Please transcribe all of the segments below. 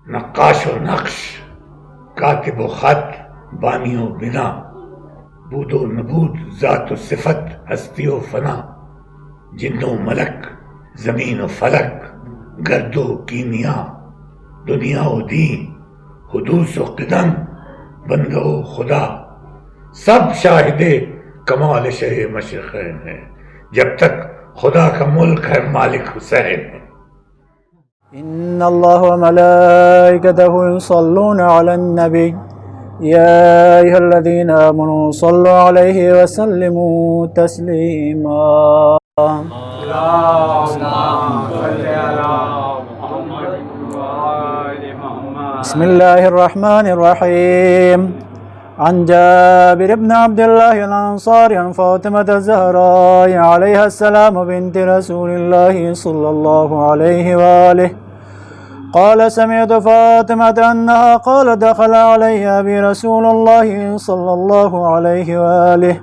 نقاش و نقش، کاتب و خط، بانی و بنا، بود و نبود، ذات و صفت، ہستی و فنا، جن و ملک، زمین و فلک، گرد و کیمیا، دنیا و دین، حدوث و قدم، بندہ و خدا، سب شاہد کمال شہ مشرقین ہے. جب تک خدا کا ملک ہے مالک حسین ہے. إن الله وملائكته يصلون على النبي يا أيها الذين آمنوا صلوا عليه وسلموا تسليما. بسم الله الرحمن الرحيم. عن جابر بن عبد الله الأنصاري عن فاطمة الزهراء عليها السلام بنت رسول الله صلى الله عليه وآله قال سمعت فاطمة أنها قال دخل علي أبي رسول الله صلى الله عليه وآله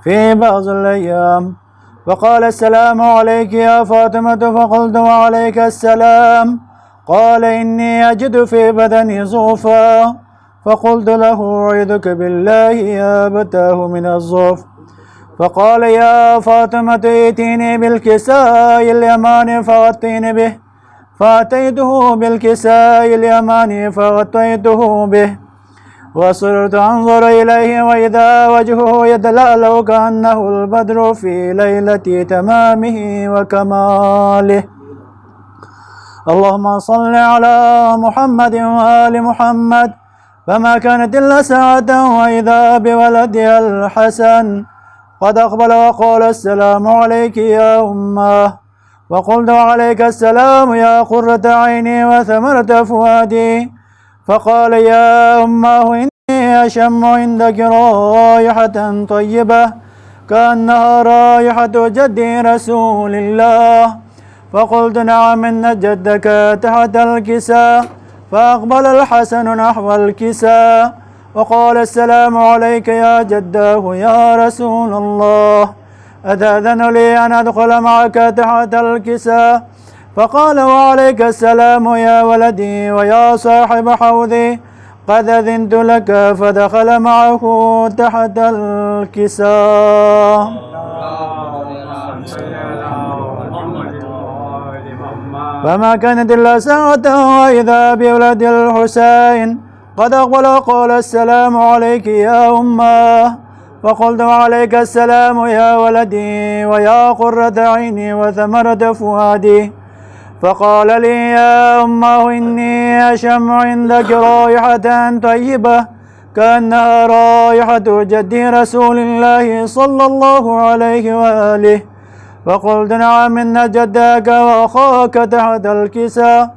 في بعض الأيام فقال السلام عليك يا فاطمة فقلت وعليك السلام. قال إني أجد في بدني ضعفا فقلت له أعيذك بالله يا أبتاه من الضعف. فقال يا فاطمة ائتيني بالكساء اليماني فغطيني به. فأتيته بالكساء اليماني فغطيته به وصرت أنظر إليه وإذا وجهه يتلألأ كأنه البدر في ليلة تمامه وكماله. اللهم صل على محمد وآل محمد. فما كانت إلا ساعة وإذا بولدها الحسن قد أقبل وقال السلام عليك يا أمه. وقلت وعليك السلام يا قرة عيني وثمرة فؤادي. فقال يا أمه إني أشم عندك رائحة طيبة كأنها رائحة جدي رسول الله. فقلت نعم إن جدك تحت الكساء. فأقبل الحسن نحو الكساء وقال السلام عليك يا جداه يا رسول الله أتأذن لي أن أدخل معك تحت الكساء؟ فقال وعليك السلام يا ولدي ويا صاحب حوضي قد أذنت لك. فدخل معه تحت الكساء. فما كانت إلا ساعة وإذا بولد الحسين قد أقبل وقال السلام عليك يا أمه. فقلت وعليك السلام يا ولدي ويا قرة عيني وثمرة فؤادي. فقال لي يا أمه إني أشم عندك رائحة طيبة كأنها رائحة جدي رسول الله صلى الله عليه وآله. فقلت نعم إن جدك وأخاك تحت الكساء.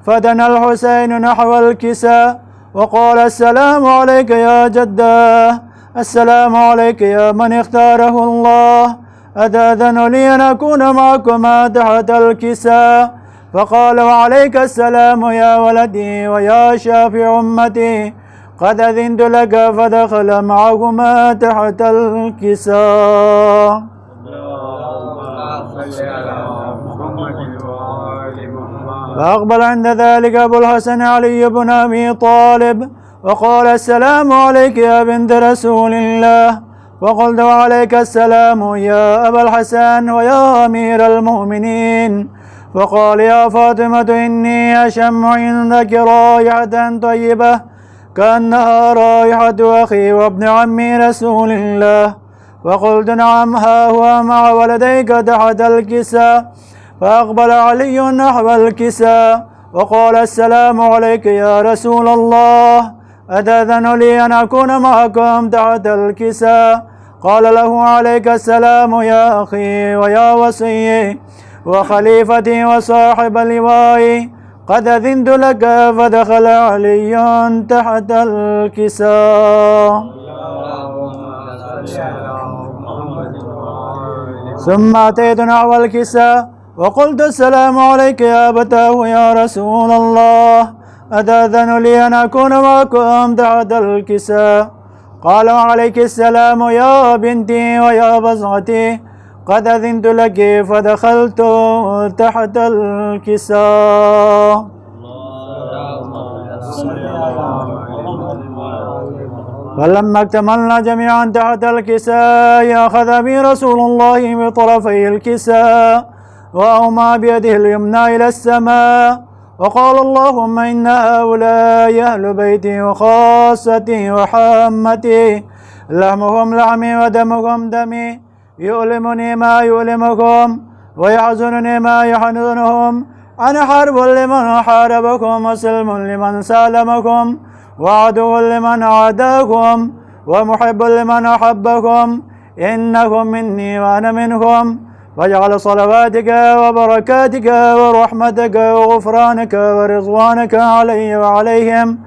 فدنا الحسين نحو الكساء وقال السلام عليك يا جداه. السلام عليك يا من اختاره الله. أتأذن لي أن أكون معكما تحت الكساء؟ فقال وعليك السلام يا ولدي ويا شافع أمتي قد أذنت لك. فدخل معهما تحت الكساء. فأقبل عند ذلك أبو الحسن علي بن أبي طالب وقال السلام عليك يا بنت رسول الله. وقلت وعليك السلام يا أبا الحسن ويا أمير المؤمنين. فقال يا فاطمة إني أشم عندك رائحة طيبة كأنها رائحة أخي وابن عمي رسول الله. وقلت نعم ها هو مع ولديك تحت الكساء. فأقبل علي نحو الكساء وقال السلام عليك يا رسول الله. أتأذن لي أن أكون معكم تحت الكساء؟ قال له عليك السلام يا أخي ويا وصي وخليفتي وصاحب لوائي قد أذنت لك. فدخل علي تحت الكساء. ثم أتيت نحو الكساء وقلت السلام عليك يا أبتاه يا رسول الله. أتأذن لي أن أكون معكم تحت الكساء؟ قال وعليك السلام يا بنتي ويا بصعتي قد أذنت لك. فدخلت تحت الكساء. فلما اكتملنا جميعا تحت الكساء أخذ بي رسول الله بطرفي الكساء وأومى بيده اليمنى إلى السماء وقال اللهم إن هؤلاء أهل بيتي وخاصتي وحامتي لحمهم لحمي ودمهم دمي يؤلمني ما يؤلمكم ويحزنني ما يحزنهم أنا حرب لمن حاربكم وسلم لمن سالمكم وعدو لمن عاداكم ومحب لمن أحبكم إنكم مني وأنا منكم واجعل صلواتك وبركاتك ورحمتك وغفرانك ورضوانك علي وعليهم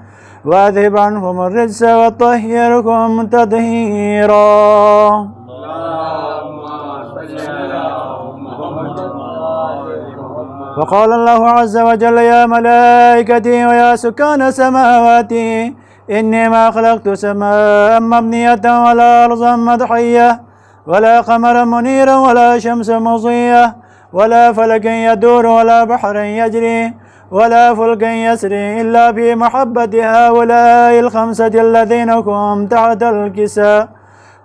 وأذهب عنهم الرجس وطهركم تطهيرا. وقال الله عز وجل يا ملائكتي ويا سكان سماواتي إني ما خلقت سماء مبنية ولا أرضا مدحية ولا قمرا منيرا ولا شمس مضية ولا فلك يدور ولا بحر يجري ولا فلك يسري إلا في محبة هؤلاء الخمسة الذين هم تحت الكساء.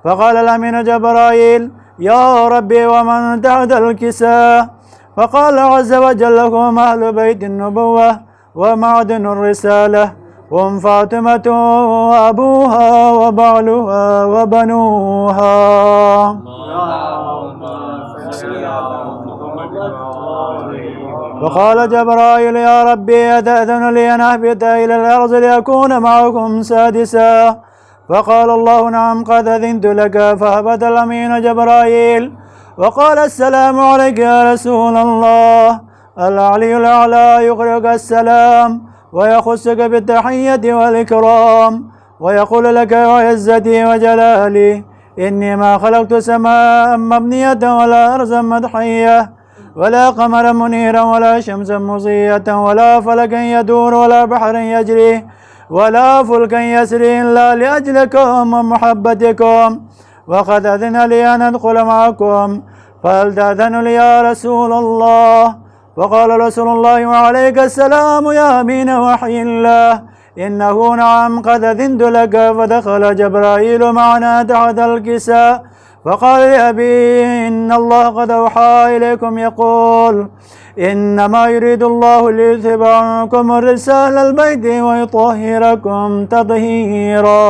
فقال الأمين جبرائيل يا ربي ومن تحت الكساء؟ فقال عز وجل هم أهل بيت النبوة ومعدن الرسالة هم فاطمة وأبوها وبعلها وبنوها. فقال جبرائيل يا ربي أتأذن لي أن أهبط إلى الأرض لأكون معكم سادسا؟ فقال الله نعم قد أذنت لك. فهبط الأمين جبرائيل وقال السلام عليك يا رسول الله. العلي الأعلى يقرئك السلام ويخصك بالتحية والإكرام ويقول لك وعزتي وجلالي إني ما خلقت سماء مبنية ولا أرضا مدحية ولا قمرا منيرا ولا شمسا مضية ولا فلكا يدور ولا بحر يجري ولا فلكا يسري إلا لأجلكم ومحبتكم وقد أذن لي أن أدخل معكم فهل تأذن لي يا رسول الله؟ وقال رسول الله وعليك السلام يا أمين وحي الله إنه نعم قد أذنت لك. فدخل جبرائيل معنا تحت الكساء فقال لأبي إن الله قد أوحى إليكم يقول إنما يريد الله ليذهب عنكم الرجس أهل البيت ويطهركم تطهيرا.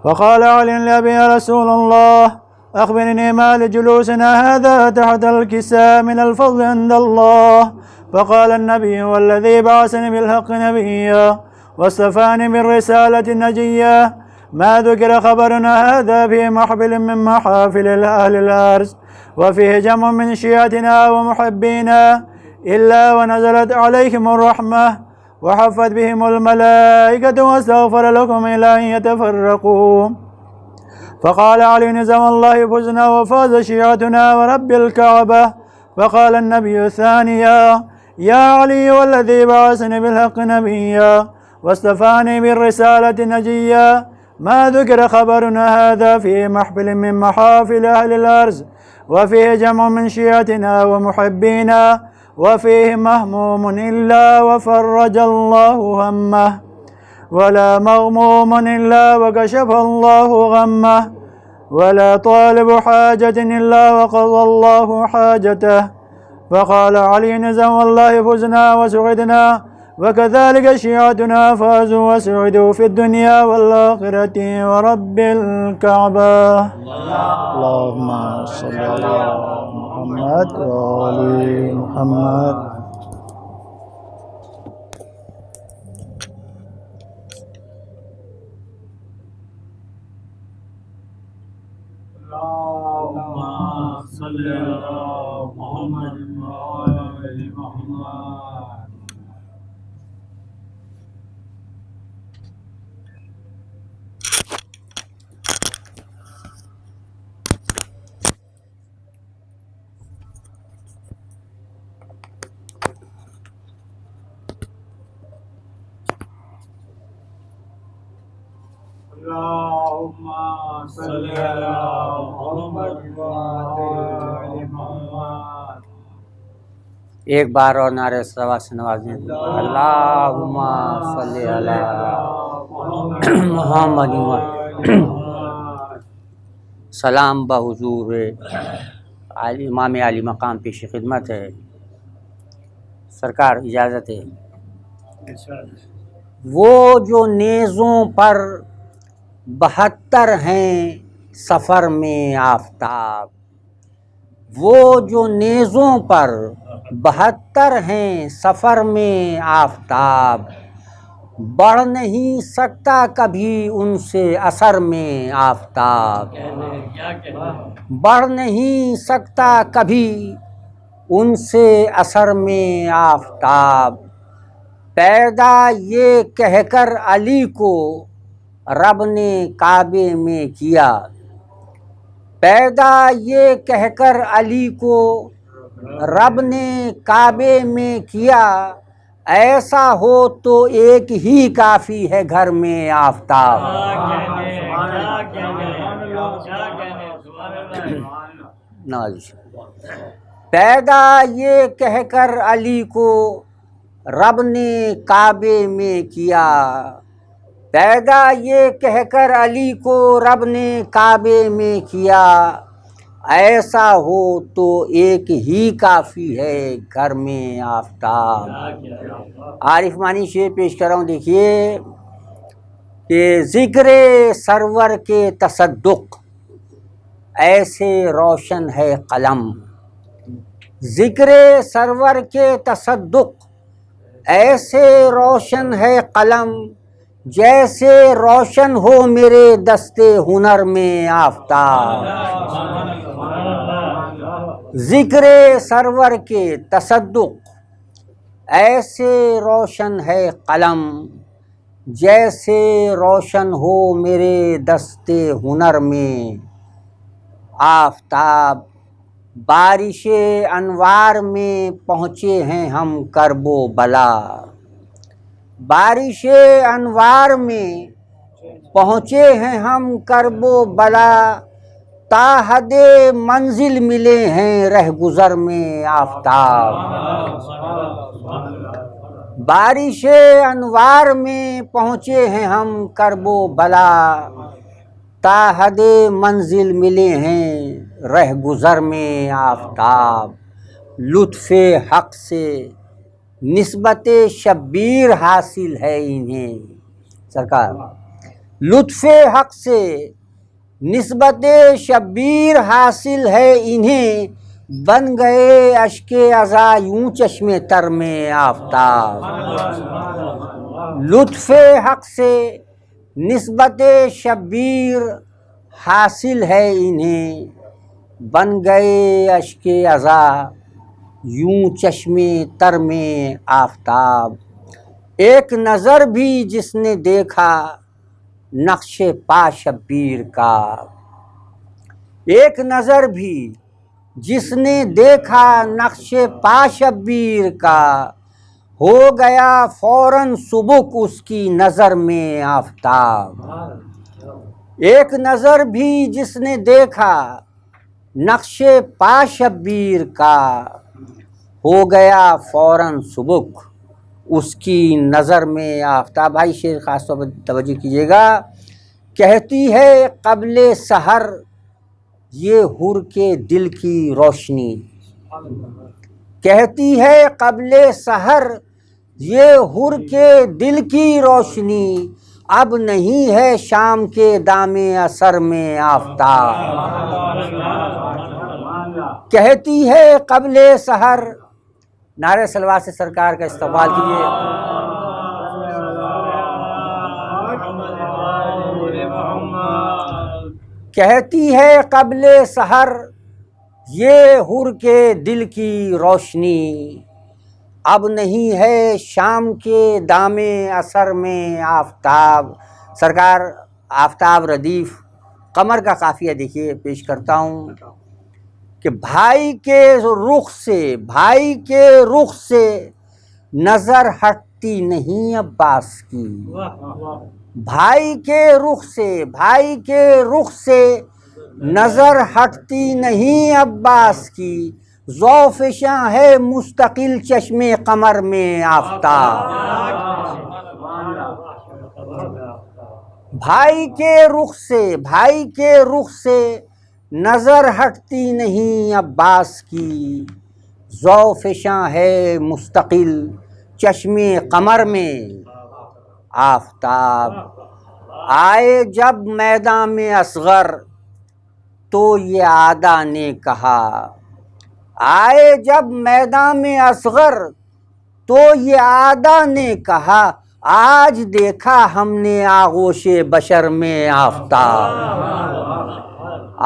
فقال علي لأبي يا رسول الله أخبرني ما لجلوسنا هذا تحت الكساء من الفضل عند الله. فقال النبي والذي بعثني بالحق نبيا واصطفاني بالرسالة النجية ما ذكر خبرنا هذا في محفل من محافل أهل الأرض وفيه جمع من شيعتنا ومحبينا إلا ونزلت عليهم الرحمة وحفت بهم الملائكة واستغفر لكم إلى أن يتفرقوا. فقال علي نزم الله فزنا وفاز شيعتنا ورب الكعبة. فقال النبي الثانية يا علي والذي بعثني بالحق نبيا واصطفاني بالرسالة نجيا ما ذكر خبرنا هذا في محفل من محافل أهل الأرض وفيه جمع من شيعتنا ومحبينا وفيه مهموم إلا وفرج الله همه ولا مغموم إلا وكشف الله غمه ولا طالب حاجة إلا وقضى الله حاجته. فقال علي نزم الله فزنا وسعدنا وكذلك شيعتنا فازوا وسعدوا في الدنيا والآخرة ورب الكعبة. اللهم صل على محمد وآل محمد. اللهم صل على محمد وآل محمد. اللهم صل على محمد وآل محمد. ایک بار اور نعرہ صلوات سے نوازیں۔ اللہم صلی علی محمد سلام بحضور امام علی مقام پیش خدمت ہے۔ سرکار اجازت ہے۔ وہ جو نیزوں پر 72 ہیں سفر میں آفتاب، وہ جو نیزوں پر 72 ہیں سفر میں آفتاب، بڑھ نہیں سکتا کبھی ان سے اثر میں آفتاب، بڑھ نہیں سکتا کبھی ان سے اثر میں آفتاب۔ پیدا یہ کہہ کر علی کو رب نے کعبے میں کیا، پیدا یہ کہہ کر علی کو رب نے کعبے میں کیا، ایسا ہو تو ایک ہی کافی ہے گھر میں آفتاب۔ پیدا یہ کہہ کر علی کو رب نے کعبے میں کیا، پیدا یہ کہہ کر علی کو رب نے کعبے میں کیا، ایسا ہو تو ایک ہی کافی ہے گھر میں آفتاب۔ عارف مانی شعر پیش کر رہا ہوں، دیکھیے کہ ذکر سرور کے تصدق ایسے روشن ہے قلم، ذکر سرور کے تصدق ایسے روشن ہے قلم، جیسے روشن ہو میرے دستے ہنر میں آفتاب۔ ذکر سرور کے تصدق ایسے روشن ہے قلم، جیسے روشن ہو میرے دستے ہنر میں آفتاب۔ بارش انوار میں پہنچے ہیں ہم کرب و بلا، بارش انوار میں پہنچے ہیں ہم کرب و بلا، تا حد منزل ملے ہیں رہ گزر میں آفتاب۔ بارش انوار میں پہنچے ہیں ہم کرب و بلا، تا حد منزل ملے ہیں رہ گزر میں آفتاب۔ لطف حق سے نسبت شبیر حاصل ہے انہیں، سرکار لطف حق سے نسبت شبیر حاصل ہے انہیں، بن گئے اشک عزا یوں چشم تر میں آفتاب۔ لطف حق سے نسبت شبیر حاصل ہے انہیں، بن گئے اشک عزا یوں چشم تر میں آفتاب۔ ایک نظر بھی جس نے دیکھا نقش پا شبیر کا، ایک نظر بھی جس نے دیکھا نقش پا شبیر کا، ہو گیا فوراً سبک اس کی نظر میں آفتاب۔ ایک نظر بھی جس نے دیکھا نقش پا شبیر کا، ہو گیا فوراً سبک اس کی نظر میں آفتاب۔ بھائی شعر خاص طور پر توجہ کیجیے گا۔ کہتی ہے قبل سحر یہ حر کے دل کی روشنی، کہتی ہے قبل سحر یہ حر کے دل کی روشنی، اب نہیں ہے شام کے دام اثر میں آفتاب۔ کہتی ہے قبل سحر، نعرہ صلوات سے سرکار کا استقبال کیجیے۔ کہتی ہے قبل سحر یہ حر کے دل کی روشنی، اب نہیں ہے شام کے دام اثر میں آفتاب۔ سرکار آفتاب ردیف قمر کا قافیہ دیکھیے پیش کرتا ہوں کہ بھائی کے رخ سے، بھائی کے رخ سے نظر ہٹتی نہیں عباس کی، بھائی کے رخ سے، بھائی کے رخ سے نظر ہٹتی نہیں عباس کی، ذوفشاں ہے مستقل چشم قمر میں آفتاب، بھائی کے رخ سے نظر ہٹتی نہیں عباس کی، ذوفشاں ہے مستقل چشم قمر میں آفتاب، آئے جب میدان میں اصغر تو یہ عادا نے کہا، آئے جب میدان میں اصغر تو یہ عادا نے کہا، آج دیکھا ہم نے آغوش بشر میں آفتاب،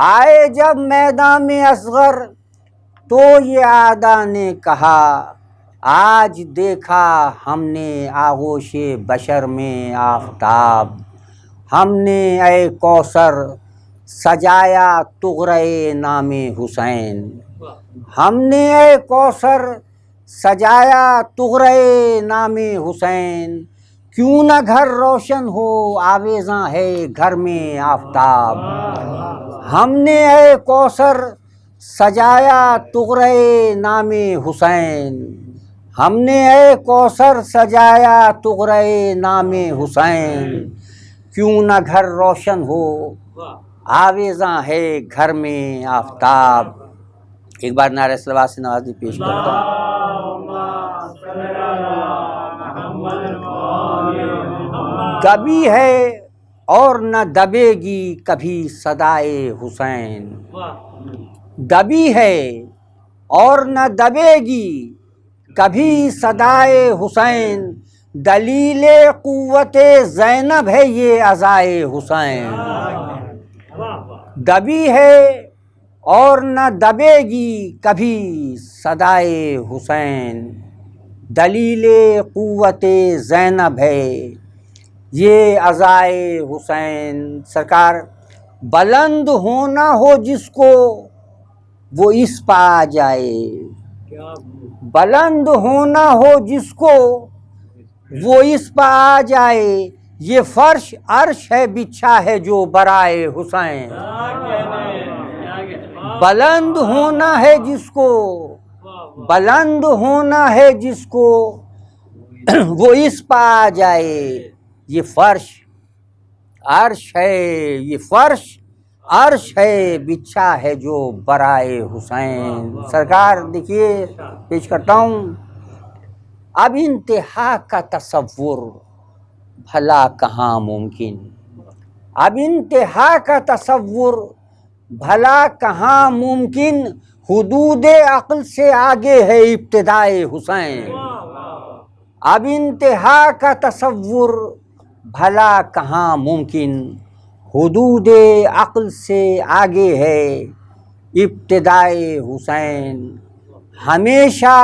آئے جب میدان میں اصغر تو یہ عادا نے کہا، آج دیکھا ہم نے آغوش بشر میں آفتاب، ہم نے اے کوثر سجایا طغرائے نام حسین، ہم نے اے کوثر سجایا طغرائے نام حسین، کیوں نہ گھر روشن ہو آویزاں ہے گھر میں آفتاب، ہم نے اے کوثر سجایا طغرائے نام حسین، ہم نے اے کوثر سجایا طغرائے نام حسین، کیوں نہ گھر روشن ہو آویزاں ہے گھر میں آفتاب۔ ایک بار نعرہ صلوات سے نوازی پیش کرتا ہوں۔ دبی ہے اور نہ دبے گی کبھی صدائے حسین، دبی ہے اور نہ دبے گی کبھی صدائے حسین، دلیل قوت زینب ہے یہ عزائے حسین، دبی ہے اور نہ دبے گی کبھی صدائے حسین، دلیل قوت زینب ہے یہ عزائے حسین۔ سرکار بلند ہونا ہو جس کو وہ اس پہ آ جائے، بلند ہونا ہو جس کو وہ اس پہ آ جائے، یہ فرش عرش ہے بچھا ہے جو برائے حسین، بلند ہونا ہے جس کو، بلند ہونا ہے جس کو وہ اس پہ آ جائے، یہ فرش عرش ہے، یہ فرش عرش ہے بچھا ہے جو برائے حسین۔ سرکار دیکھیے پیش کرتا ہوں، اب انتہا کا تصور بھلا کہاں ممکن، اب انتہا کا تصور بھلا کہاں ممکن، حدود عقل سے آگے ہے ابتدائے حسین، اب انتہا کا تصور بھلا کہاں ممکن، حدود عقل سے آگے ہے ابتدائے حسین، ہمیشہ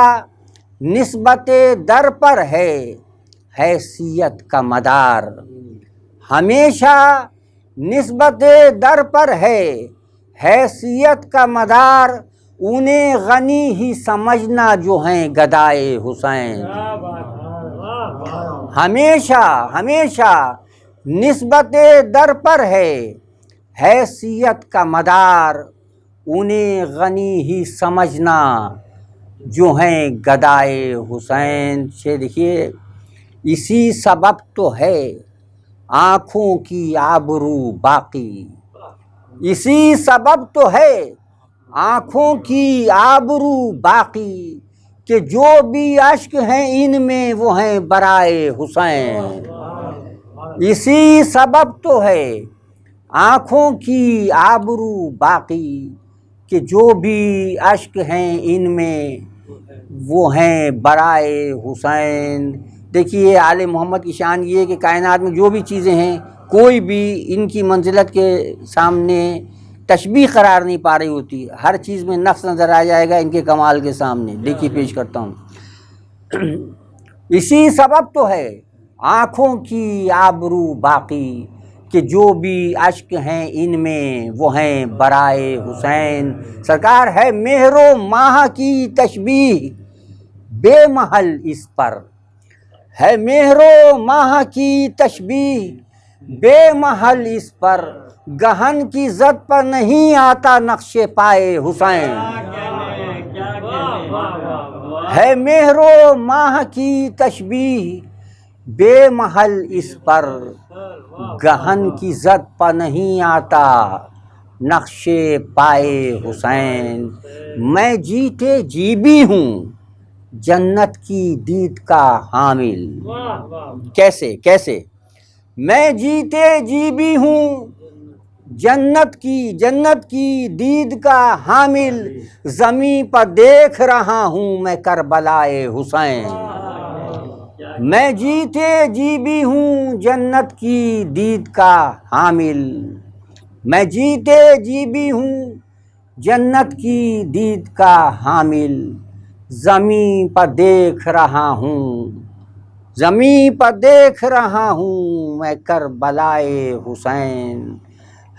نسبت در پر ہے حیثیت کا مدار، ہمیشہ نسبت در پر ہے حیثیت کا مدار، انہیں غنی ہی سمجھنا جو ہیں گدائے حسین، ہمیشہ ہمیشہ نسبت در پر ہے حیثیت کا مدار، انہیں غنی ہی سمجھنا جو ہیں گدائے حسین۔ دیکھیے اسی سبب تو ہے آنکھوں کی آبرو باقی، اسی سبب تو ہے آنکھوں کی آبرو باقی، کہ جو بھی اشک ہیں ان میں وہ ہیں برائے حسین، اسی سبب تو ہے آنکھوں کی آبرو باقی، کہ جو بھی اشک ہیں ان میں وہ ہیں برائے حسین۔ دیکھیے آل محمد کی شان یہ ہے کہ کائنات میں جو بھی چیزیں ہیں کوئی بھی ان کی منزلت کے سامنے تشبیہ قرار نہیں پا رہی ہوتی، ہر چیز میں نقص نظر آ جائے گا ان کے کمال کے سامنے۔ دیکھیے پیش کرتا ہوں، اسی سبب تو ہے آنکھوں کی آبرو باقی، کہ جو بھی اشک ہیں ان میں وہ ہیں برائے حسین۔ سرکار ہے مہر و ماہ کی تشبیہ بے محل اس پر، ہے مہر و ماہ کی تشبیہ بے محل اس پر، گہن کی زد پر نہیں آتا نقش پائے حسین، ہے مہر و ماہ کی تشبیہ بے محل اس پر، گہن کی زد پا نہیں آتا نقش پائے حسین، میں جیتے جی بھی ہوں جنت کی دید کا حامل۔ کیسے میں جیتے جی بھی ہوں جنت کی دید کا حامل، زمیں پر دیکھ رہا ہوں میں کربلائے حسین، میں جیتے جی بھی ہوں جنت کی دید کا حامل، میں جیتے جی بھی ہوں جنت کی دید کا حامل، زمیں پر دیکھ رہا ہوں میں کربلائے حسین،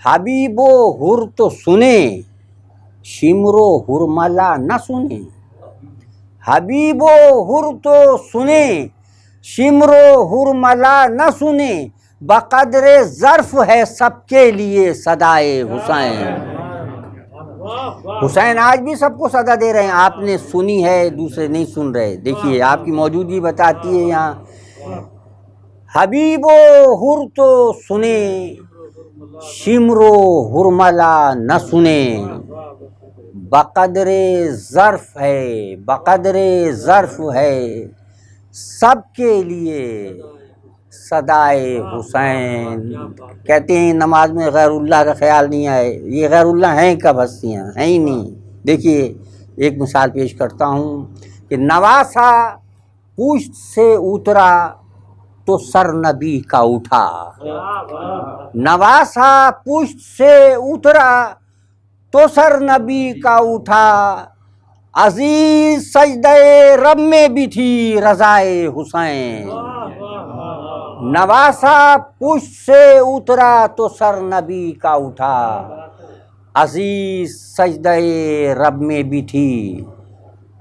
حبیب و حر تو سنے شمر و حرملہ نہ سنے، حبیب و حر تو سنے شمر و حرملہ نہ سنے، بقدر ظرف ہے سب کے لیے صدائے حسین۔ حسین آج بھی سب کو صدا دے رہے ہیں، آپ نے سنی ہے دوسرے نہیں سن رہے، دیکھیے آپ کی موجودگی بتاتی ہے یہاں، حبیب و حر تو سنے شمر و حرملہ نہ سنے، بقدر ظرف ہے سب کے لیے صدائے حسین۔ کہتے ہیں نماز میں غیر اللہ کا خیال نہیں آئے، یہ غیر اللہ ہیں کب ہستیاں ہیں ہی نہیں۔ دیکھیے ایک مثال پیش کرتا ہوں کہ نواسا پشت سے اترا تو سر نبی کا اٹھا، نواسا پشت سے اترا تو سر نبی کا اٹھا، عزیز سجدہ رب میں بھی تھی رضائے حسین، نواسا پشت سے اترا تو سر نبی کا اٹھا، عزیز سجدہ رب میں بھی تھی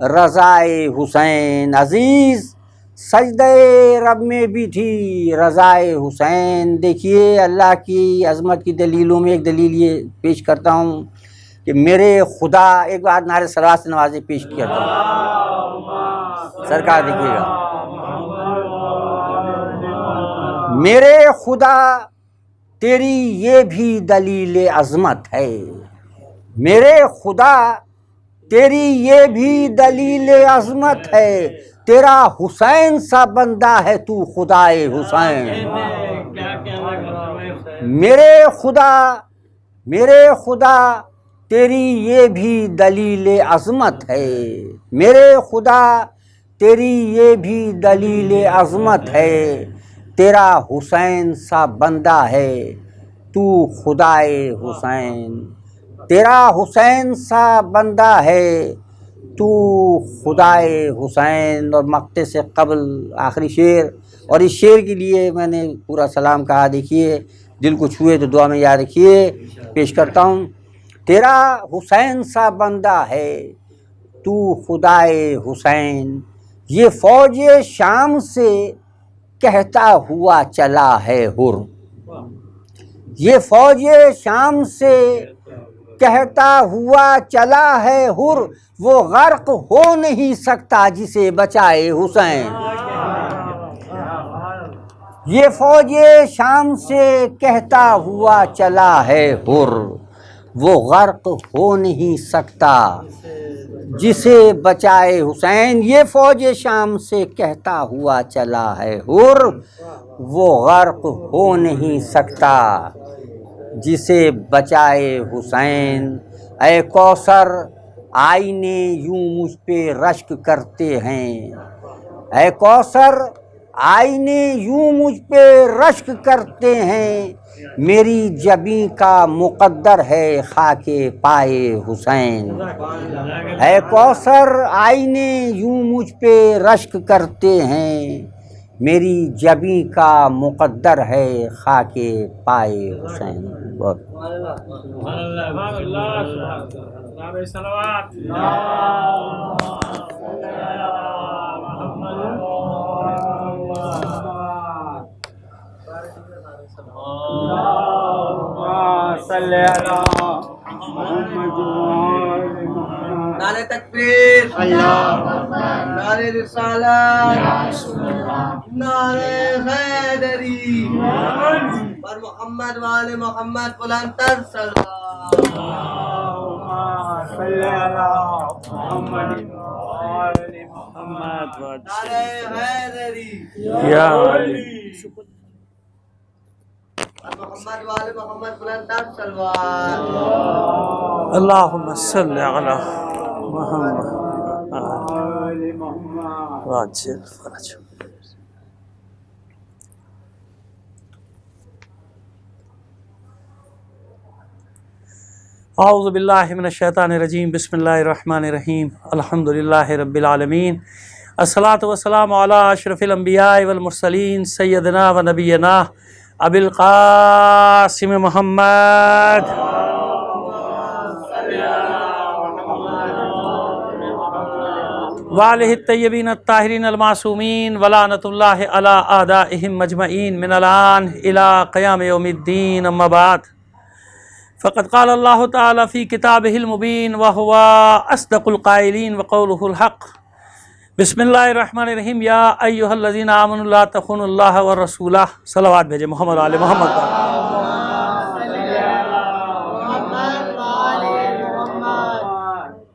رضائے حسین، عزیز سجدہ رب میں بھی تھی رضائے حسین۔ دیکھیے اللہ کی عظمت کی دلیلوں میں ایک دلیل یہ پیش کرتا ہوں کہ میرے خدا، ایک بار نعرہ صلوات سے نوازے پیش کرتا ہوں، سرکار دیکھیے گا، میرے خدا تیری یہ بھی دلیل عظمت ہے، میرے خدا تیری یہ بھی دلیل عظمت ہے، تیرا حسین سا بندہ ہے تو خدائے حسین، میرے خدا تیری یہ بھی دلیل عظمت ہے، میرے خدا تیری یہ بھی دلیل عظمت ہے، تیرا حسین سا بندہ ہے تو خدائے حسین، تیرا حسین سا بندہ ہے تو خدائے حسین۔ اور مقطع سے قبل آخری شعر، اور اس شعر کے لیے میں نے پورا سلام کہا، دیکھیے دل کو چھوئے تو دعا میں یاد رکھیے، پیش کرتا ہوں، تیرا حسین سا بندہ ہے تو خدائے حسین، یہ فوج شام سے کہتا ہوا چلا ہے حر، یہ فوج شام سے کہتا ہوا چلا ہے حر، وہ غرق ہو نہیں سکتا جسے بچائے حسین، یہ فوج شام سے کہتا ہوا چلا ہے حر، وہ غرق ہو نہیں سکتا جسے بچائے حسین، یہ فوج شام سے کہتا ہوا چلا ہے حر، وہ غرق ہو نہیں سکتا جسے بچائے حسین، اے کوثر آئینے یوں مجھ پہ رشک کرتے ہیں، اے کوثر آئینے یوں مجھ پہ رشک کرتے ہیں، میری جبیں کا مقدر ہے خاک پائے حسین، اے کوثر آئینے یوں مجھ پہ رشک کرتے ہیں، میری جبیں کا مقدر ہے خاک پائے حسین۔ صلی اللہ محمد نعرہ تکبیر۔ تکبیر، نعرہ رسالت، نعرہ حیدری، پر محمد وآل محمد بلند تر صلوات۔ صلی اللہ محمد وآل محمد نعرہ حیدری، یا علی پر محمد وآل محمد بلند تر صلوات۔ اللہم صلی علی محمد آل محمد۔ واجل فرج۔ اعوذ باللہ من الشیطان الرجیم، بسم اللہ الرحمن الرحیم، الحمدللہ رب العالمین، الصلاۃ والسلام علی اشرف الانبیاء والمرسلین، سیدنا و نبینا ابی القاسم محمد وآلہ الطیبین الطاہرین المعصومین، ولعنۃ اللہ علی اعدائہم مجمعین من الآن الی قیام یوم الدین، اما بعد، فقد قال اللہ تعالی فی کتابہ المبین وہو اصدق القائلین وقولہ الحق۔ بسم اللہ الرحمن الرحیم، یا ایہا الذین آمنوا لا تخونوا اللہ والرسولہ۔ صلوات بھیجے محمد علی محمد پر۔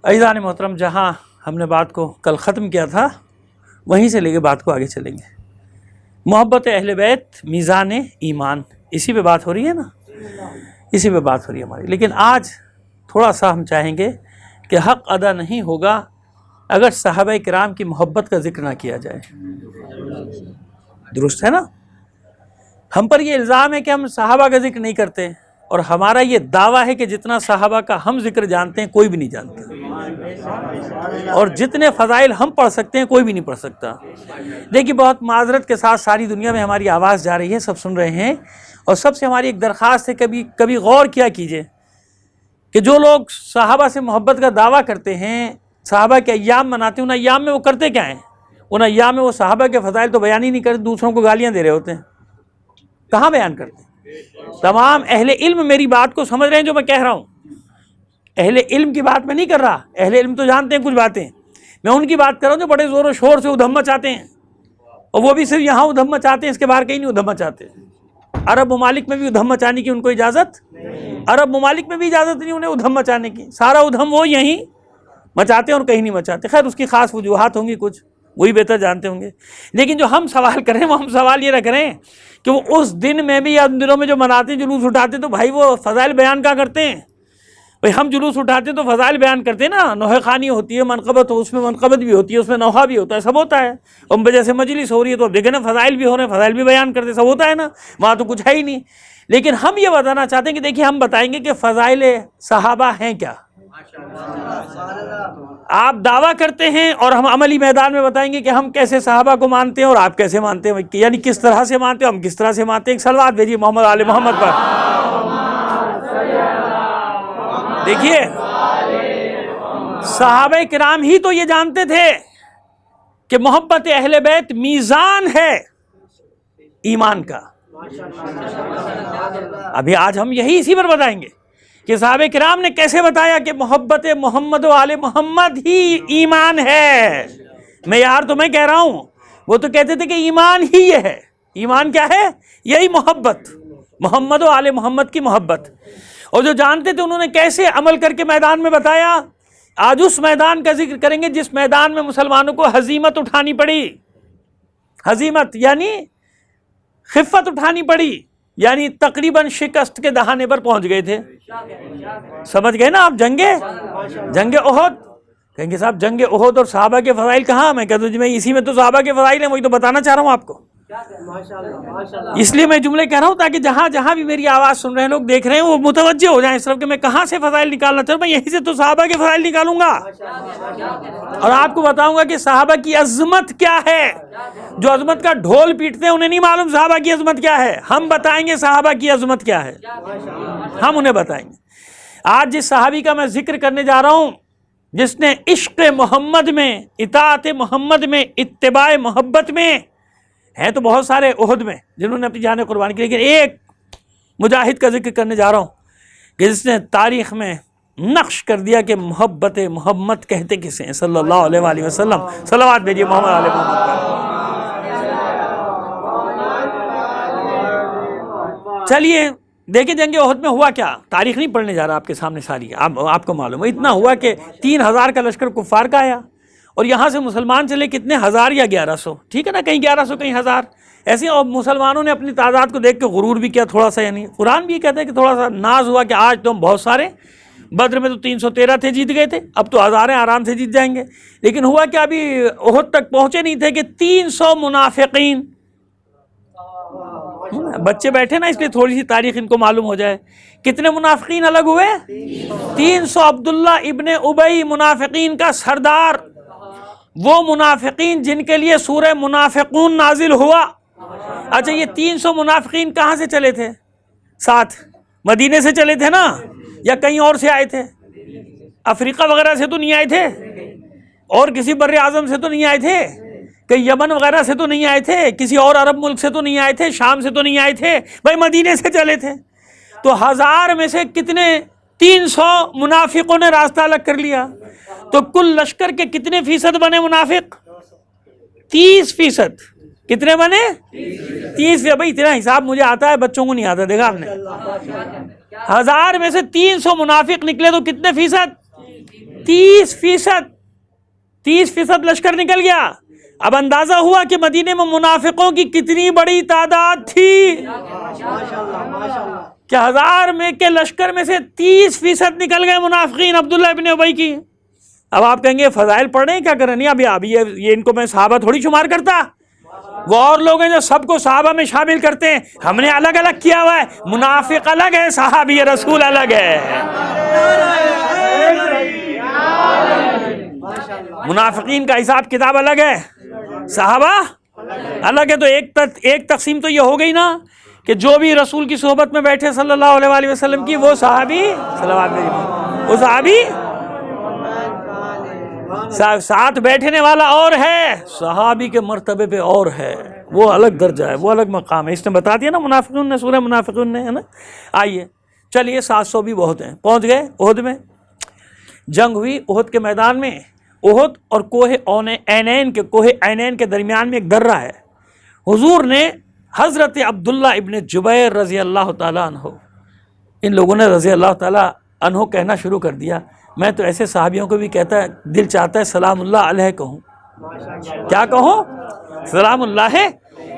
عزیزان محترم، جہاں ہم نے بات کو کل ختم کیا تھا وہیں سے لے کے بات کو آگے چلیں گے۔ محبت اہل بیت میزان ایمان، اسی پہ بات ہو رہی ہے نا، اسی پہ بات ہو رہی ہے ہماری۔ لیکن آج تھوڑا سا ہم چاہیں گے کہ حق ادا نہیں ہوگا اگر صحابہ کرام کی محبت کا ذکر نہ کیا جائے۔ درست ہے نا؟ ہم پر یہ الزام ہے کہ ہم صحابہ کا ذکر نہیں کرتے، اور ہمارا یہ دعویٰ ہے کہ جتنا صحابہ کا ہم ذکر جانتے ہیں کوئی بھی نہیں جانتا، اور جتنے فضائل ہم پڑھ سکتے ہیں کوئی بھی نہیں پڑھ سکتا۔ دیکھیے، بہت معذرت کے ساتھ ساری دنیا میں ہماری آواز جا رہی ہے، سب سن رہے ہیں، اور سب سے ہماری ایک درخواست ہے، کبھی غور کیا کیجئے کہ جو لوگ صحابہ سے محبت کا دعویٰ کرتے ہیں، صحابہ کے ایام مناتے ہیں، ان ایام میں وہ کرتے کیا ہیں؟ ان ایام میں وہ صحابہ کے فضائل تو بیان ہی نہیں کرتے، دوسروں کو گالیاں دے رہے ہوتے ہیں۔ کہاں بیان کرتے ہیں؟ تمام اہل علم میری بات کو سمجھ رہے ہیں جو میں کہہ رہا ہوں، اہل علم کی بات میں نہیں کر رہا، اہل علم تو جانتے ہیں کچھ باتیں، میں ان کی بات کر رہا ہوں جو بڑے زور و شور سے ادھم مچاتے ہیں، اور وہ بھی صرف یہاں ادھم مچاتے ہیں، اس کے باہر کہیں نہیں ادھم مچاتے۔ عرب ممالک میں بھی ادھم مچانے کی ان کو اجازت، عرب ممالک میں بھی اجازت نہیں انہیں ادھم مچانے کی، سارا ادھم وہ یہیں مچاتے ہیں اور کہیں نہیں مچاتے۔ خیر، اس کی خاص وجوہات ہوں گی کچھ، وہی بہتر جانتے ہوں گے۔ لیکن جو ہم سوال کریں وہ ہم سوال یہ رکھ رہے ہیں کہ وہ اس دن میں بھی یا ان دنوں میں جو مناتے ہیں، جلوس اٹھاتے، تو بھائی وہ فضائل بیان کیا کرتے ہیں؟ بھائی ہم جلوس اٹھاتے تو فضائل بیان کرتے ہیں نا، نوحہ خوانی ہوتی ہے، منقبت ہو، اس میں منقبت بھی ہوتی ہے، اس میں نوحہ بھی ہوتا ہے، سب ہوتا ہے۔ اور جیسے مجلس ہو رہی ہے تو اب دیکھیں نا، فضائل بھی ہو رہے ہیں، فضائل بھی بیان کرتے، سب ہوتا ہے نا، وہاں تو کچھ ہے ہی نہیں۔ لیکن ہم یہ بتانا چاہتے ہیں کہ دیکھیے، ہم بتائیں گے کہ فضائل صحابہ ہیں کیا۔ آپ دعویٰ کرتے ہیں اور ہم عملی میدان میں بتائیں گے کہ ہم کیسے صحابہ کو مانتے ہیں اور آپ کیسے مانتے ہیں، یعنی کس طرح سے مانتے ہیں، ہم کس طرح سے مانتے ہیں۔ ایک صلوات بھیجیے محمد علی محمد پر۔ دیکھیے، صحابہ کرام ہی تو یہ جانتے تھے کہ محبت اہل بیت میزان ہے ایمان کا۔ ابھی آج ہم یہی اسی پر بتائیں گے کہ صحابہ کرام نے کیسے بتایا کہ محبت محمد و آل محمد ہی ایمان ہے۔ معیار تو میں کہہ رہا ہوں، وہ تو کہتے تھے کہ ایمان ہی یہ ہے۔ ایمان کیا ہے؟ یہی محبت، محمد و آل محمد کی محبت۔ اور جو جانتے تھے انہوں نے کیسے عمل کر کے میدان میں بتایا۔ آج اس میدان کا ذکر کریں گے جس میدان میں مسلمانوں کو ہزیمت اٹھانی پڑی۔ ہزیمت یعنی خفت اٹھانی پڑی، یعنی تقریباً شکست کے دہانے پر پہنچ گئے تھے۔ سمجھ گئے نا آپ؟ جنگ احد، کہیں گے صاحب جنگ احد اور صحابہ کے فضائل کہاں؟ میں کہتا ہوں جی میں اسی میں تو صحابہ کے فضائل ہیں، وہی تو بتانا چاہ رہا ہوں آپ کو۔ اس لیے میں جملے کہہ رہا ہوں تاکہ جہاں جہاں بھی میری آواز سن رہے ہیں، لوگ دیکھ رہے ہیں، وہ متوجہ ہو جائیں اس طرف کہ میں کہاں سے فضائل نکالنا چاہتا ہوں۔ میں یہیں سے تو صحابہ کے فضائل نکالوں گا اور آپ کو بتاؤں گا کہ صحابہ کی عظمت کیا ہے۔ جو عظمت کا ڈھول پیٹتے ہیں انہیں نہیں معلوم صحابہ کی عظمت کیا ہے۔ ہم بتائیں گے صحابہ کی عظمت کیا ہے، ہم انہیں بتائیں گے۔ آج جس صحابی کا میں ذکر کرنے جا رہا ہوں، جس نے عشق محمد میں، اطاعت محمد میں، اتباع محبت میں، ہیں تو بہت سارے احد میں جنہوں نے اپنی جانیں قربان کی، لیکن ایک مجاہد کا ذکر کرنے جا رہا ہوں کہ جس نے تاریخ میں نقش کر دیا کہ محبت محمد کہتے کسے ہیں صلی اللہ علیہ وآلہ وسلم. صلوات بھیجیے محمد علیہ محمد پر. چلیے دیکھیں جنگ احد میں ہوا کیا. تاریخ نہیں پڑھنے جا رہا آپ کے سامنے ساری, آپ کو معلوم ہے. اتنا ہوا کہ 3000 کا لشکر کفار کا آیا اور یہاں سے مسلمان چلے کتنے, 1000 یا 1100, ٹھیک ہے نا, کہیں 1100 کہیں 1000 ایسے. اور مسلمانوں نے اپنی تعداد کو دیکھ کے غرور بھی کیا تھوڑا سا, یعنی قرآن بھی کہتا ہے کہ تھوڑا سا ناز ہوا کہ آج تو ہم بہت سارے, بدر میں تو 313 تھے, جیت گئے تھے, اب تو 1000 آرام سے جیت جائیں گے. لیکن ہوا کہ ابھی احد تک پہنچے نہیں تھے کہ 300 منافقین, بچے بیٹھے نا اس لیے تھوڑی سی تاریخ ان کو معلوم ہو جائے. کتنے منافقین الگ ہوئے, 300. عبداللہ ابن ابی منافقین کا سردار, وہ منافقین جن کے لیے سورہ منافقون نازل ہوا. اچھا یہ 300 منافقین کہاں سے چلے تھے, ساتھ مدینے سے چلے تھے نا, یا کہیں اور سے آئے تھے؟ افریقہ وغیرہ سے تو نہیں آئے تھے, اور کسی بر اعظم سے تو نہیں آئے تھے, کہیں یمن وغیرہ سے تو نہیں آئے تھے, کسی اور عرب ملک سے تو نہیں آئے تھے, شام سے تو نہیں آئے تھے, بھائی مدینے سے چلے تھے. تو 1000 میں سے کتنے, 300 منافقوں نے راستہ الگ کر لیا. تو کل لشکر کے کتنے فیصد بنے منافق, 30%. کتنے بنے, 30%. بھائی اتنا حساب مجھے آتا ہے, بچوں کو نہیں آتا, دیکھا آپ نے. 1000 میں سے 300 منافق نکلے تو کتنے فیصد, 30%. 30% لشکر نکل گیا. اب اندازہ ہوا کہ مدینے میں منافقوں کی کتنی بڑی تعداد تھی, کہ 1000 میں کے لشکر میں سے 30% نکل گئے منافقین عبداللہ ابن ابی کی. اب آپ کہیں گے فضائل پڑھ رہے ہیں, کیا کر رہے ہیں ابھی یہ ان کو میں صحابہ تھوڑی شمار کرتا. وہ اور لوگ ہیں جو سب کو صحابہ میں شامل کرتے ہیں, ہم نے الگ الگ کیا ہوا ہے. منافق الگ ہے, صحابی رسول الگ ہے. منافقین کا حساب کتاب الگ ہے, صحابہ الگ ہے. تو ایک تقسیم تو یہ ہو گئی نا کہ جو بھی رسول کی صحبت میں بیٹھے صلی اللہ علیہ وآلہ وسلم کی, وہ صحابی, وہ صحابی. ساتھ بیٹھنے والا اور ہے, صحابی کے مرتبے پہ اور ہے, وہ الگ درجہ ہے, وہ الگ مقام ہے. اس نے بتا دیا نا منافقون نے, سورہ منافقون نے, ہے نا. آئیے چلیے 700 بھی بہت ہیں. پہنچ گئے احد میں. جنگ ہوئی احد کے میدان میں. احد اور کوہ عینین کے درمیان میں ایک درہ ہے. حضور نے حضرت عبداللہ ابن جبیر رضی اللہ تعالیٰ عنہ, ان لوگوں نے رضی اللہ تعالیٰ عنہ کہنا شروع کر دیا. میں تو ایسے صحابیوں کو بھی کہتا ہے, دل چاہتا ہے سلام اللہ علیہ کہوں. کیا کہوں, سلام اللہ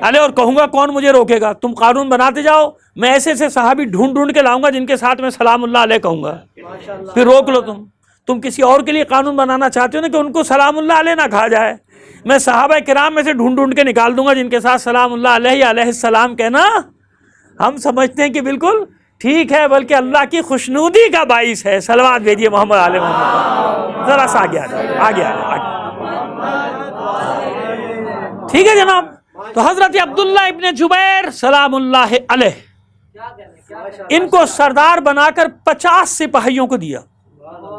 علیہ. اور کہوں گا کون مجھے روکے گا, تم قانون بناتے جاؤ, میں ایسے ایسے صحابی ڈھونڈ کے لاؤں گا جن کے ساتھ میں سلام اللہ علیہ کہوں گا, پھر روک لو. تم کسی اور کے لیے قانون بنانا چاہتے ہو نا کہ ان کو سلام اللہ علیہ نہ کہا جائے, میں صحابہ کرام میں سے ڈھونڈ کے نکال دوں گا جن کے ساتھ سلام اللہ علیہ یا علیہ السلام کہنا ہم سمجھتے ہیں کہ بالکل ٹھیک ہے, بلکہ اللہ کی خوشنودی کا باعث ہے. صلوات بھیجیے محمد علیہ محمد. ذرا سا آگے. ٹھیک ہے جناب. تو حضرت عبداللہ ابن جبیر سلام اللہ علیہ, ان کو سردار بنا کر 50 سپاہیوں کو دیا,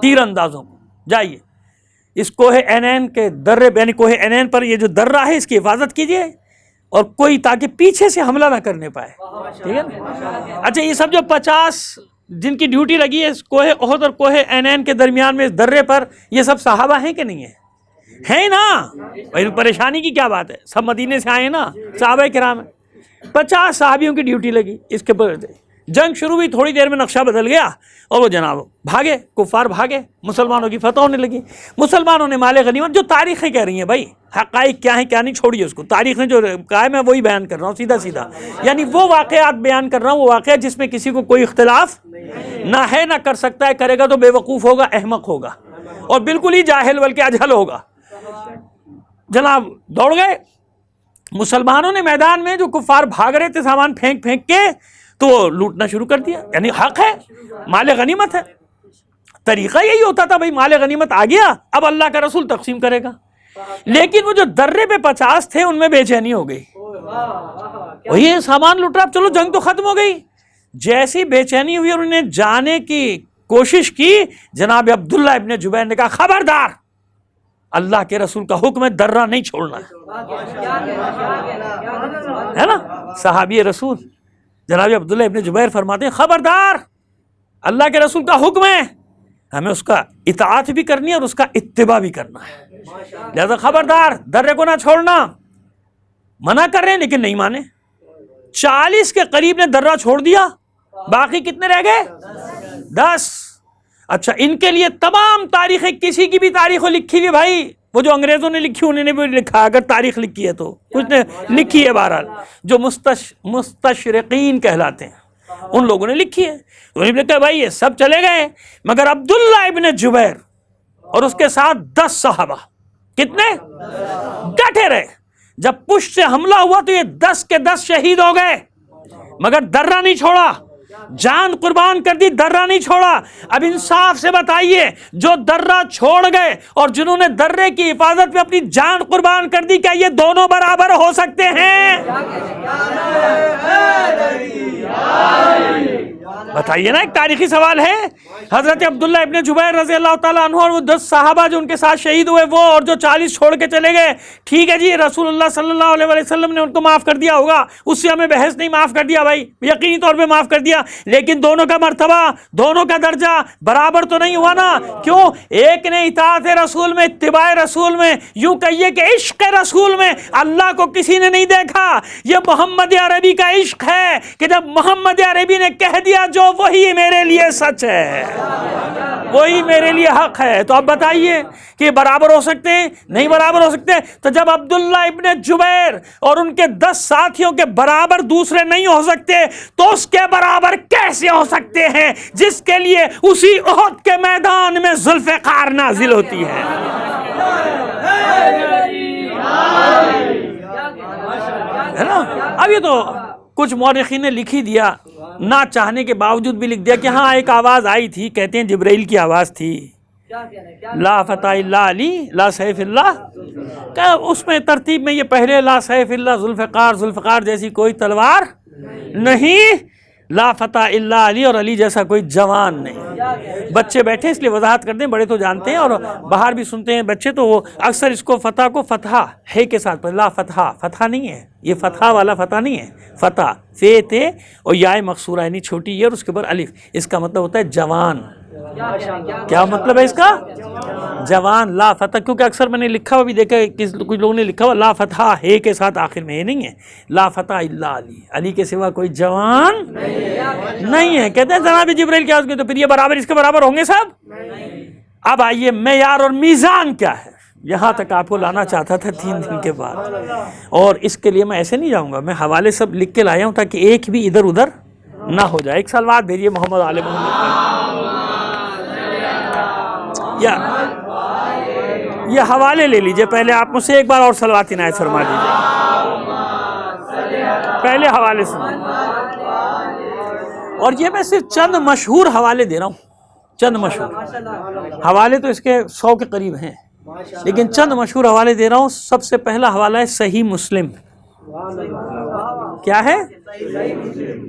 تیر اندازوں کو. جائیے اس کوہ عینین کے درے, یعنی کوہ عینین پر یہ جو درہ ہے اس کی حفاظت کیجیے, اور کوئی تاکہ پیچھے سے حملہ نہ کرنے پائے. ٹھیک ہے نا. اچھا یہ سب جو 50 جن کی ڈیوٹی لگی ہے کوہ احد اور کوہ عینین کے درمیان میں اس درے پر, یہ سب صحابہ ہیں کہ نہیں ہیں نا. پریشانی کی کیا بات ہے, سب مدینے سے آئے نا, صحابہ کرام ہیں. 50 صحابیوں کی ڈیوٹی لگی اس کے پر. جنگ شروع ہوئی, تھوڑی دیر میں نقشہ بدل گیا اور وہ جناب بھاگے, کفار بھاگے, مسلمانوں کی فتح ہونے لگی. مسلمانوں نے مال غنیمت, جو تاریخیں کہہ رہی ہیں بھائی, حقائق کیا ہیں کیا نہیں چھوڑیے اس کو, تاریخ نے جو کہا ہے میں وہی بیان کر رہا ہوں سیدھا, یعنی وہ واقعات بیان کر رہا ہوں, وہ واقعہ جس میں کسی کو کوئی اختلاف نہ ہے, نہ کر سکتا ہے. کرے گا تو بے وقوف ہوگا, احمق ہوگا, اور بالکل ہی جاہل بلکہ اجہل ہوگا. جناب دوڑ گئے مسلمانوں نے میدان میں, جو کفار بھاگ رہے تھے سامان پھینک کے, تو لوٹنا شروع کر دیا. یعنی حق ہے, مال غنیمت ہے. طریقہ یہی ہوتا تھا بھائی, مال غنیمت آ گیا, اب اللہ کا رسول تقسیم کرے گا. لیکن وہ جو درے پہ 50 تھے ان میں بے چینی ہو گئی, وہی سامان لوٹ رہا. چلو جنگ تو ختم ہو گئی, جیسی بے چینی ہوئی اور انہیں جانے کی کوشش کی, جناب عبداللہ ابن جبیر نے کہا خبردار, اللہ کے رسول کا حکم ہے درہ نہیں چھوڑنا ہے نا. صحابی رسول جناب عبداللہ ابن جبیر فرماتے ہیں خبردار, اللہ کے رسول کا حکم ہے, ہمیں اس کا اطاعت بھی کرنی ہے اور اس کا اتباع بھی کرنا ہے. لہذا خبردار درے کو نہ چھوڑنا. منع کر رہے ہیں لیکن نہیں مانے. 40 کے قریب نے درہ چھوڑ دیا, باقی کتنے رہ گئے؟ 10. اچھا, ان کے لیے تمام تاریخیں, کسی کی بھی تاریخ لکھی ہوئی بھائی, وہ جو انگریزوں نے لکھی انہوں نے بھی لکھا, اگر تاریخ لکھی ہے تو کچھ نے لکھی ہے, بہرحال جو مستشرقین کہلاتے ہیں ان لوگوں نے لکھی ہے. انہوں نے کہا بھائی یہ سب چلے گئے مگر عبداللہ ابن جبیر اور اس کے ساتھ 10 صحابہ کتنے ڈٹے رہے. جب پشت سے حملہ ہوا تو یہ 10 کے 10 شہید ہو گئے مگر درہ نہیں چھوڑا, جان قربان کر دی, درہ نہیں چھوڑا. اب انصاف سے بتائیے, جو درہ چھوڑ گئے اور جنہوں نے درے کی حفاظت میں اپنی جان قربان کر دی, کیا یہ دونوں برابر ہو سکتے ہیں؟ بتائیے نا, ایک تاریخی سوال ہے. حضرت عبداللہ ابن جبیر رضی اللہ تعالیٰ عنہ اور وہ 10 صحابہ جو ان کے ساتھ شہید ہوئے وہ, اور جو 40 چھوڑ کے چلے گئے, ٹھیک ہے جی, رسول اللہ صلی اللہ علیہ وسلم نے ان کو معاف کر دیا ہوگا, اس سے ہمیں بحث نہیں, معاف کر دیا بھائی, یقینی طور پہ معاف کر دیا. لیکن دونوں کا مرتبہ, دونوں کا درجہ برابر تو نہیں ہوا نا. کیوں؟ ایک نے اطاعت رسول میں, اتباع رسول میں, یوں کہیے کہ عشق رسول میں اللہ کو کسی نے نہیں دیکھا. یہ محمد عربی کا عشق ہے کہ جب محمد عربی نے کہہ دیا جو وہی میرے لیے سچ ہے, وہی میرے لیے حق ہے. تو اب بتائیے کہ برابر ہو سکتے ہیں؟ نہیں برابر ہو سکتے. تو جب عبداللہ ابن جبیر اور ان کے 10 ساتھیوں کے برابر دوسرے نہیں ہو سکتے تو اس کے برابر کیسے ہو سکتے ہیں جس کے لیے اسی احد کے میدان میں ذوالفقار نازل ہوتی ہے؟ ہے نا. اب یہ تو کچھ مورخین نے لکھ ہی دیا, نہ چاہنے کے باوجود بھی لکھ دیا کہ ہاں ایک آواز آئی تھی, کہتے ہیں جبرائیل کی آواز تھی, لا فتح الا علی لا سیف اللہ. کہ اس میں ترتیب میں یہ پہلے لا سیف اللہ ذوالفقار, ذوالفقار جیسی کوئی تلوار نہیں, لا فتح الا علی اور علی جیسا کوئی جوان نہیں. بچے بیٹھے اس لیے وضاحت کرتے ہیں, بڑے تو جانتے ہیں اور باہر بھی سنتے ہیں بچے, تو وہ اکثر اس کو فتح کو فتح ہے کے ساتھ لا فتح, فتح نہیں ہے یہ, فتح والا فتح نہیں ہے, فتح فے تے اور یائے مقصورہ یعنی چھوٹی یہ اور اس کے اوپر الف, اس کا مطلب ہوتا ہے جوان. کیا مطلب ہے اس کا؟ جوان. لا فتح, کیونکہ اکثر میں نے لکھا ہوا بھی دیکھا کچھ لوگوں نے لکھا ہوا لا فتح ہے کے ساتھ آخر میں, یہ نہیں ہے لا فتح الا علی, علی کے سوا کوئی جوان نہیں ہے. کہتے ہیں جناب جبرائیل کی آواز میں, تو پھر یہ برابر اس کے برابر ہوں گے سب؟ اب آئیے معیار اور میزان کیا ہے, یہاں تک آپ کو لانا چاہتا تھا 3 دن کے بعد. اور اس کے لیے میں ایسے نہیں جاؤں گا, میں حوالے سب لکھ کے لایا ہوں تاکہ ایک بھی ادھر ادھر نہ ہو جائے. ایک سلوات بھیجیے محمد آل محمد. یہ حوالے لے لیجئے, پہلے آپ مجھ سے ایک بار اور صلوات عنایت فرما دیجئے, پہلے حوالے سنیں. اور یہ میں صرف چند مشہور حوالے دے رہا ہوں, چند مشہور حوالے تو اس کے 100 کے قریب ہیں, لیکن چند مشہور حوالے دے رہا ہوں. سب سے پہلا حوالہ ہے صحیح مسلم. کیا ہے؟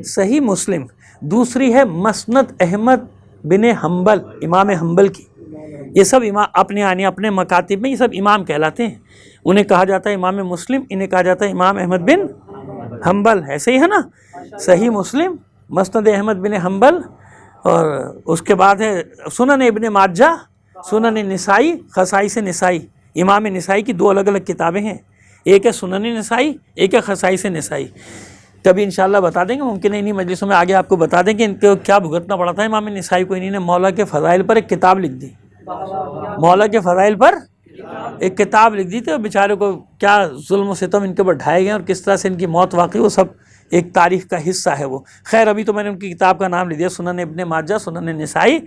صحیح مسلم. دوسری ہے مسند احمد بن حنبل, امام حنبل کی. یہ سب امام اپنے مکاتب میں یہ سب امام کہلاتے ہیں. انہیں کہا جاتا ہے امام مسلم, انہیں کہا جاتا ہے امام احمد بن حنبل. ایسے ہی ہے نا, صحیح مسلم, مسند احمد بن حنبل, اور اس کے بعد ہے سنن ابن ماجہ, سنن نسائی, خصائص نسائی. امام نسائی کی 2 الگ الگ کتابیں ہیں, ایک ہے سنن نسائی, ایک ہے خصائص نسائی. کبھی انشاءاللہ بتا دیں گے, ممکن ہے انہی مجلسوں میں آگے آپ کو بتا دیں کہ ان کو کیا بھگتنا پڑا تھا امام نسائی کو. انہی نے مولا کے فضائل پر ایک کتاب لکھ دی, مولا کے فضائل پر ایک کتاب لکھ دی تھی, اور بیچارے کو کیا ظلم و ستم ان کے اوپر ڈھائے گئے اور کس طرح سے ان کی موت واقعی, وہ سب ایک تاریخ کا حصہ ہے وہ. خیر ابھی تو میں نے ان کی کتاب کا نام لے دیا, سنن ابن ماجہ, سنن نسائی,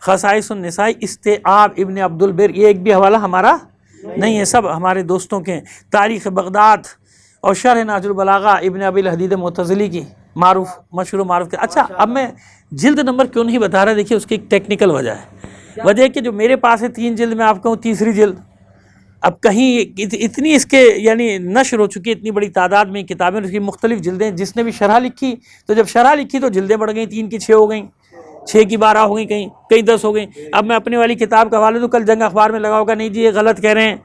خصائص النسائی, استیعاب ابن عبد البر. یہ ایک بھی حوالہ ہمارا نہیں ہے, سب ہمارے دوستوں کے. تاریخ بغداد اور شرح نہج البلاغہ ابن ابی الحدید معتزلی کی, معروف مشہور و معروف. اچھا اب میں جلد نمبر کیوں نہیں بتا رہا, دیکھیے اس کی ایک ٹیکنیکل وجہ ہے. وجہ ہے کہ جو میرے پاس ہے 3 جلد, میں آپ کہوں تیسری جلد. اب کہیں اتنی اس کے یعنی نشر ہو چکی ہے, اتنی بڑی تعداد میں کتابیں, اس کی مختلف جلدیں. جس نے بھی شرح لکھی, تو جب شرح لکھی تو جلدیں بڑھ گئیں, 3 کی 6 ہو گئیں, 6 کی 12 ہو گئیں, کہیں 10 ہو گئیں. اب میں اپنی والی کتاب کا حوالہ تو کل جنگ اخبار میں لگا ہوگا, نہیں جی یہ غلط کہہ رہے ہیں,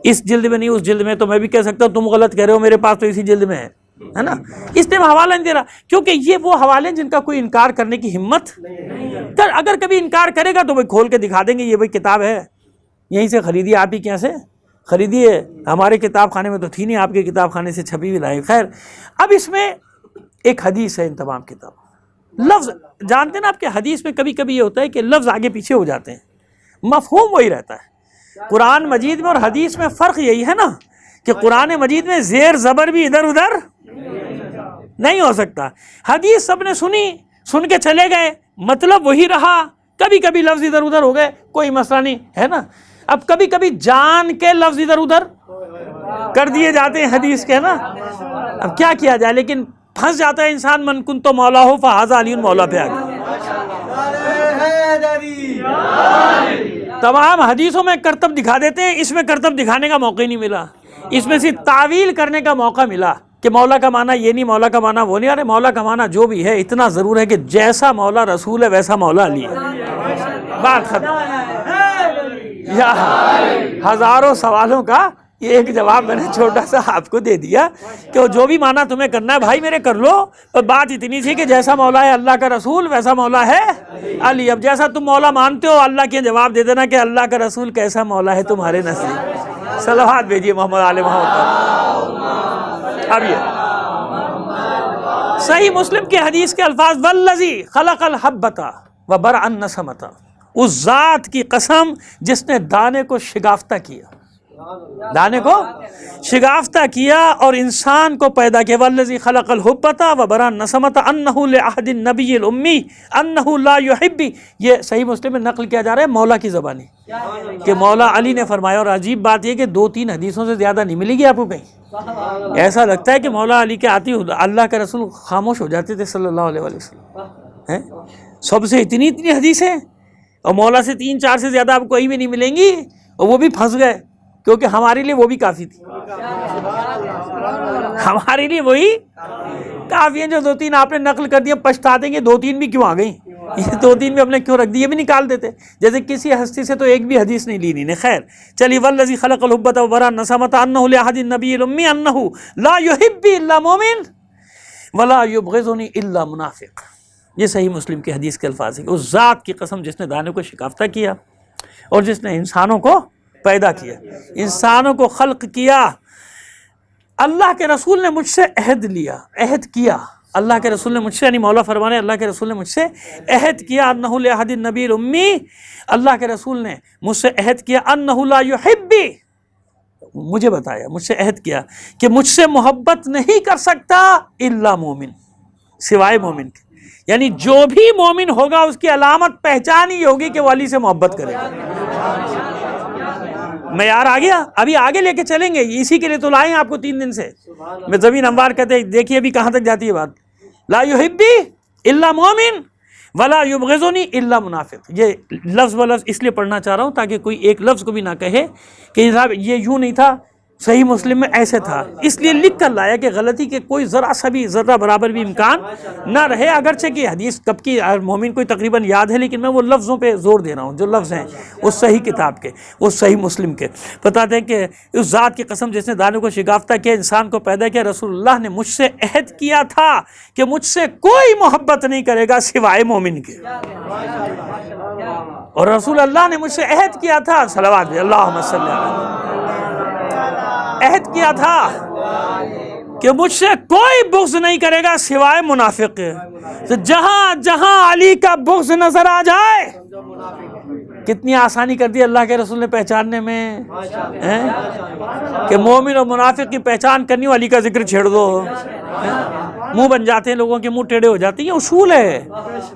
اس جلد میں نہیں اس جلد میں. تو میں بھی کہہ سکتا ہوں تم غلط کہہ رہے ہو, میرے پاس تو اسی جلد میں ہے. ہے نا، اس لیے میں حوالہ نہیں دے رہا، کیونکہ یہ وہ حوالے ہیں جن کا کوئی انکار کرنے کی ہمت، اگر کبھی انکار کرے گا تو وہ کھول کے دکھا دیں گے یہ بھائی کتاب ہے، یہیں سے خریدی، آپ ہی کیا سے خریدی ہے، ہمارے کتاب خانے میں تو تھی نہیں، آپ کے کتاب خانے سے چھپی ہوئی لائے۔ خیر، اب اس میں ایک حدیث ہے ان تمام کتاب، لفظ جانتے ہیں نا آپ کے حدیث میں کبھی کبھی یہ ہوتا ہے کہ لفظ آگے پیچھے ہو جاتے ہیں، مفہوم وہی رہتا ہے۔ قرآن مجید میں اور حدیث میں فرق یہی ہے نا کہ قرآن مجید میں زیر زبر بھی ادھر ادھر نہیں ہو سکتا، حدیث سب نے سنی، سن کے چلے گئے، مطلب وہی رہا، کبھی کبھی لفظ ادھر ادھر ہو گئے، کوئی مسئلہ نہیں ہے نا۔ اب کبھی کبھی جان کے لفظ ادھر ادھر کر دیے جاتے ہیں حدیث کے، نا، اب کیا کیا جائے، لیکن پھنس جاتا ہے انسان، من کن تو مولا ہو فہذا علی مولا پہ آگے۔ تمام حدیثوں میں کرتب دکھا دیتے ہیں، اس میں کرتب دکھانے کا موقع ہی نہیں ملا، اس میں صرف تعویل کرنے کا موقع ملا کہ مولا کا معنی یہ نہیں، مولا کا معنی وہ نہیں۔ ارے مولا کا معنی جو بھی ہے، اتنا ضرور ہے کہ جیسا مولا رسول ہے ویسا مولا علی ہے، بات ختم۔ یا ہزاروں سوالوں کا یہ ایک جواب میں نے چھوٹا سا آپ کو دے دیا کہ جو بھی معنی تمہیں کرنا ہے بھائی میرے کر لو، اور بات اتنی تھی کہ جیسا مولا ہے اللہ کا رسول ویسا مولا ہے علی۔ اب جیسا تم مولا مانتے ہو اللہ کے جواب دے دینا کہ اللہ کا رسول کیسا مولا ہے تمہارے نزدیک۔ صلوات بھیجیے محمد آل محمد پر۔ اب یہ صحیح مسلم کی حدیث کے الفاظ، والذی خلق الحبۃ وبرأ النسمۃ، اس ذات کی قسم جس نے دانے کو شگافتہ کیا، دانے کو شگافتہ کیا اور انسان کو پیدا کیا، والذی خلق الحبۃ وبرأ النسمۃ انہ لعہد النبی الامی انہ لا یحب، یہ صحیح مسلم میں نقل کیا جا رہا ہے مولا کی زبانی کہ مولا علی نے فرمایا۔ اور عجیب بات یہ کہ 2-3 حدیثوں سے زیادہ نہیں ملے گی آپ کو کہیں، ایسا لگتا ہے کہ مولا علی کے آتی اللہ کے رسول خاموش ہو جاتے تھے صلی اللہ علیہ وسلم، سب سے اتنی حدیثیں، اور مولا سے 3-4 سے زیادہ آپ کو کہیں بھی نہیں ملیں گی، اور وہ بھی پھنس گئے کیونکہ ہمارے لیے وہ بھی کافی تھی، ہمارے لیے وہی کافی ہیں۔ جو 2-3 آپ نے نقل کر دیا، پچھتاتے ہیں کہ 2-3 بھی کیوں آ گئیں، یہ 2-3 بھی ہم نے کیوں رکھ دی، یہ بھی نکال دیتے، جیسے کسی ہستی سے تو ایک بھی حدیث نہیں لی انہوں نے۔ خیر چلیے، والذی خلق الحبۃ وبرأ النسمۃ انہ لعہد النبی الامی انہ لا یحب الا مومن ولا یبغضنی الا منافق، یہ صحیح مسلم کی حدیث کے الفاظ ہیں کہ اس ذات کی قسم جس نے دانے کو شکافتہ کیا اور جس نے انسانوں کو پیدا کیا، انسانوں کو خلق کیا۔ اللہ کے رسول نے مجھ سے عہد لیا، عہد کیا، اللہ کے رسول نے مجھ سے، یعنی مولا فرمانے اللہ کے رسول نے مجھ سے عہد کیا، انہ لعہد النبی الامی، اللہ کے رسول نے مجھ سے عہد کیا، انہ لا یحب، مجھے بتایا، مجھ سے عہد کیا کہ مجھ سے محبت نہیں کر سکتا الا مومن، سوائے مومن کے، یعنی جو بھی مومن ہوگا اس کی علامت پہچان ہی ہوگی کہ وہ علی سے محبت کرے گا۔ معیار آ گیا، ابھی آگے لے کے چلیں گے، اسی کے لیے تو لائیں آپ کو 3 دن سے، میں زمین انوار کہتے ہیں، دیکھیے ابھی کہاں تک جاتی ہے بات، لا یحبی الا مومن ولا یبغضنی الا منافق۔ یہ لفظ بلفظ اس لیے پڑھنا چاہ رہا ہوں تاکہ کوئی ایک لفظ کو بھی نہ کہے کہ صاحب یہ یوں نہیں تھا، صحیح مسلم میں ایسے تھا، اس لیے لکھ کر لایا کہ غلطی کے کوئی ذرا سا بھی ذرہ برابر بھی امکان نہ رہے، اگرچہ کہ حدیث کب کی مومن کو تقریباً یاد ہے، لیکن میں وہ لفظوں پہ زور دے رہا ہوں جو لفظ ہیں وہ صحیح کتاب کے، وہ صحیح مسلم کے، بتاتے ہیں کہ اس ذات کی قسم جس نے دانوں کو شگافتہ کیا، انسان کو پیدا کیا، رسول اللہ نے مجھ سے عہد کیا تھا کہ مجھ سے کوئی محبت نہیں کرے گا سوائے مومن کے، اور رسول اللہ نے مجھ سے عہد کیا تھا، صلوات اللہم صلی اللہ، عہد کیا تھا کہ مجھ سے کوئی بغض نہیں کرے گا سوائے منافق کے۔ تو جہاں جہاں علی کا بغض نظر آ جائے، کتنی آسانی کر دی اللہ کے رسول نے پہچاننے میں، کہ مومن اور منافق کی پہچان کرنی ہو، علی کا ذکر چھیڑ دو، منہ بن جاتے ہیں لوگوں کے، منہ ٹیڑھے ہو جاتے ہیں۔ یہ اصول ہے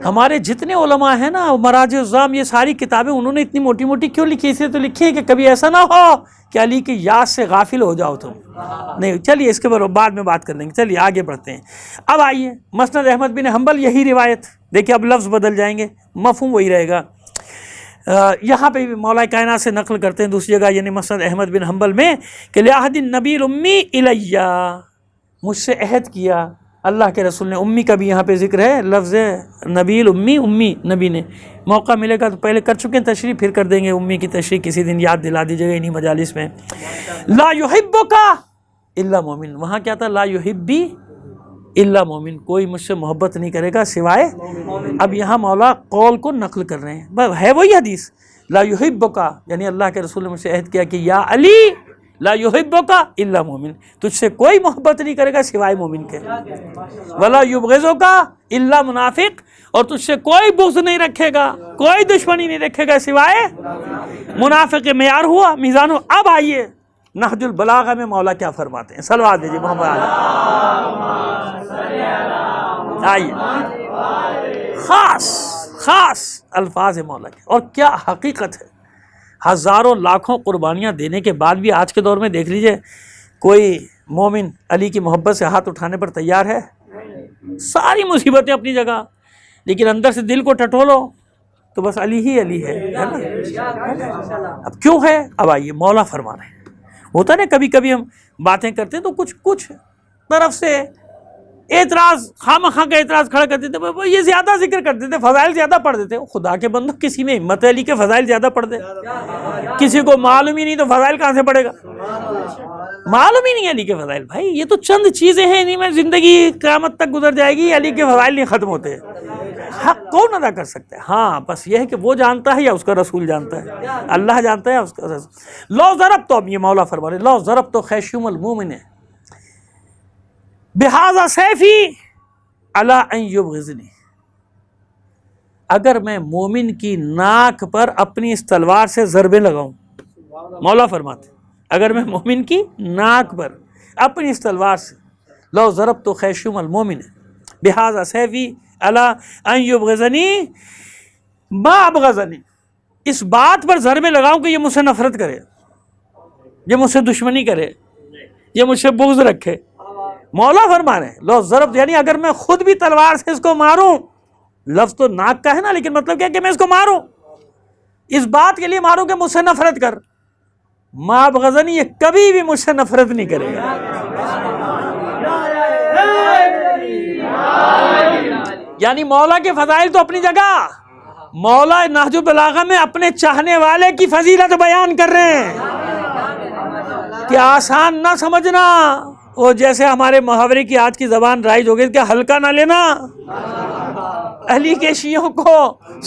ہمارے جتنے علماء ہیں نا، مراجع الزام، یہ ساری کتابیں انہوں نے اتنی موٹی موٹی کیوں لکھی؟ اسے تو لکھی ہے کہ کبھی ایسا نہ ہو کہ علی کی یاد سے غافل ہو جاؤ تم، نہیں۔ چلیے اس کے بعد میں بات کر لیں گے، چلیے آگے بڑھتے ہیں۔ اب آئیے مسند احمد بن حنبل، یہی روایت دیکھیے، اب لفظ بدل جائیں گے، مفہوم وہی رہے گا۔ یہاں پہ مولا کائنات سے نقل کرتے ہیں دوسری جگہ، یعنی مسند احمد بن حنبل میں کہ لعہد النبی الامی الیہ، مجھ سے عہد کیا اللہ کے رسول نے، امی کا بھی یہاں پہ ذکر ہے، لفظ نبی الامی، امی نبی نے، موقع ملے گا تو پہلے کر چکے ہیں تشریح، پھر کر دیں گے امی کی تشریح، کسی دن یاد دلا دیجیے گا انہی مجالس میں۔ لا یحبک الا مومن، وہاں کیا تھا؟ لا یحبی الا مومن، کوئی مجھ سے محبت نہیں کرے گا سوائے. اب یہاں مولا قول کو نقل کر رہے ہیں، ہے وہی حدیث لا یحبک، یعنی اللہ کے رسول نے مجھ سے عہد کیا کہ یا علی لا یحبک الا مومن، تجھ سے کوئی محبت نہیں کرے گا سوائے مومن کے. ولا یبغضک الا منافق، اور تجھ سے کوئی بغض نہیں رکھے گا، کوئی دشمنی نہیں رکھے گا سوائے منافق. معیار ہوا، میزان ہوا. اب آئیے نہج البلاغہ میں مولا کیا فرماتے ہیں، صلوات دیجیے محمد علی. آئیے خاص الفاظ مولا کے، اور کیا حقیقت ہے. ہزاروں لاکھوں قربانیاں دینے کے بعد بھی آج کے دور میں دیکھ لیجئے کوئی مومن علی کی محبت سے ہاتھ اٹھانے پر تیار ہے. ساری مصیبتیں اپنی جگہ، لیکن اندر سے دل کو ٹٹولو تو بس علی ہی علی ہے نا. اب کیوں ہے؟ اب آئیے مولا فرما رہے ہیں. ہوتا ہے نا کبھی کبھی ہم باتیں کرتے ہیں تو کچھ طرف سے اعتراض، خواہ کا اعتراض کھڑا کر دیتے، یہ زیادہ ذکر کر دیتے، فضائل زیادہ پڑھ دیتے. خدا کے بندو، کسی میں ہمت علی کے فضائل زیادہ پڑھ دے، کسی کو معلوم ہی نہیں تو فضائل کہاں سے پڑھے گا؟ معلوم ہی نہیں علی کے فضائل. بھائی یہ تو چند چیزیں ہیں، انہیں میں زندگی قیامت تک گزر جائے گی، علی کے فضائل نہیں ختم ہوتے. حق کون ادا کر سکتا ہے؟ ہاں بس یہ ہے کہ وہ جانتا ہے یا اس کا رسول جانتا ہے، اللہ جانتا ہے یا اس کا رسول. لو ضرب، تو اب یہ مولا فرما رہے لو ضرب تو خیشوم المومن بہذا سیفی علی ان یبغضنی، اگر میں مومن کی ناک پر اپنی اس تلوار سے ضربیں لگاؤں. مولا فرماتے اگر میں مومن کی ناک پر اپنی اس تلوار سے، لو ضرب تو خیشوم المومن بہذا سیفی علی ان یبغضنی ما ابغضنی، اس بات پر ضربیں لگاؤں کہ یہ مجھ سے نفرت کرے، یہ مجھ سے دشمنی کرے، یہ مجھ سے بغض رکھے. مولا فرما رہے ہیں لو ضرب، یعنی اگر میں خود بھی تلوار سے اس کو ماروں، لفظ تو ناک کا ہے نا، لیکن مطلب کیا کہ میں اس کو ماروں، اس بات کے لیے ماروں کہ مجھ سے نفرت کر. ما ابغضنی، یہ کبھی بھی مجھ سے نفرت نہیں کرے گا. یعنی مولا کے فضائل تو اپنی جگہ، مولا نہج البلاغہ میں اپنے چاہنے والے کی فضیلت بیان کر رہے ہیں کہ آسان نہ سمجھنا، وہ جیسے ہمارے محاورے کی آج کی زبان رائج ہو گئی کہ ہلکا نہ لینا، علی کے شیعوں کو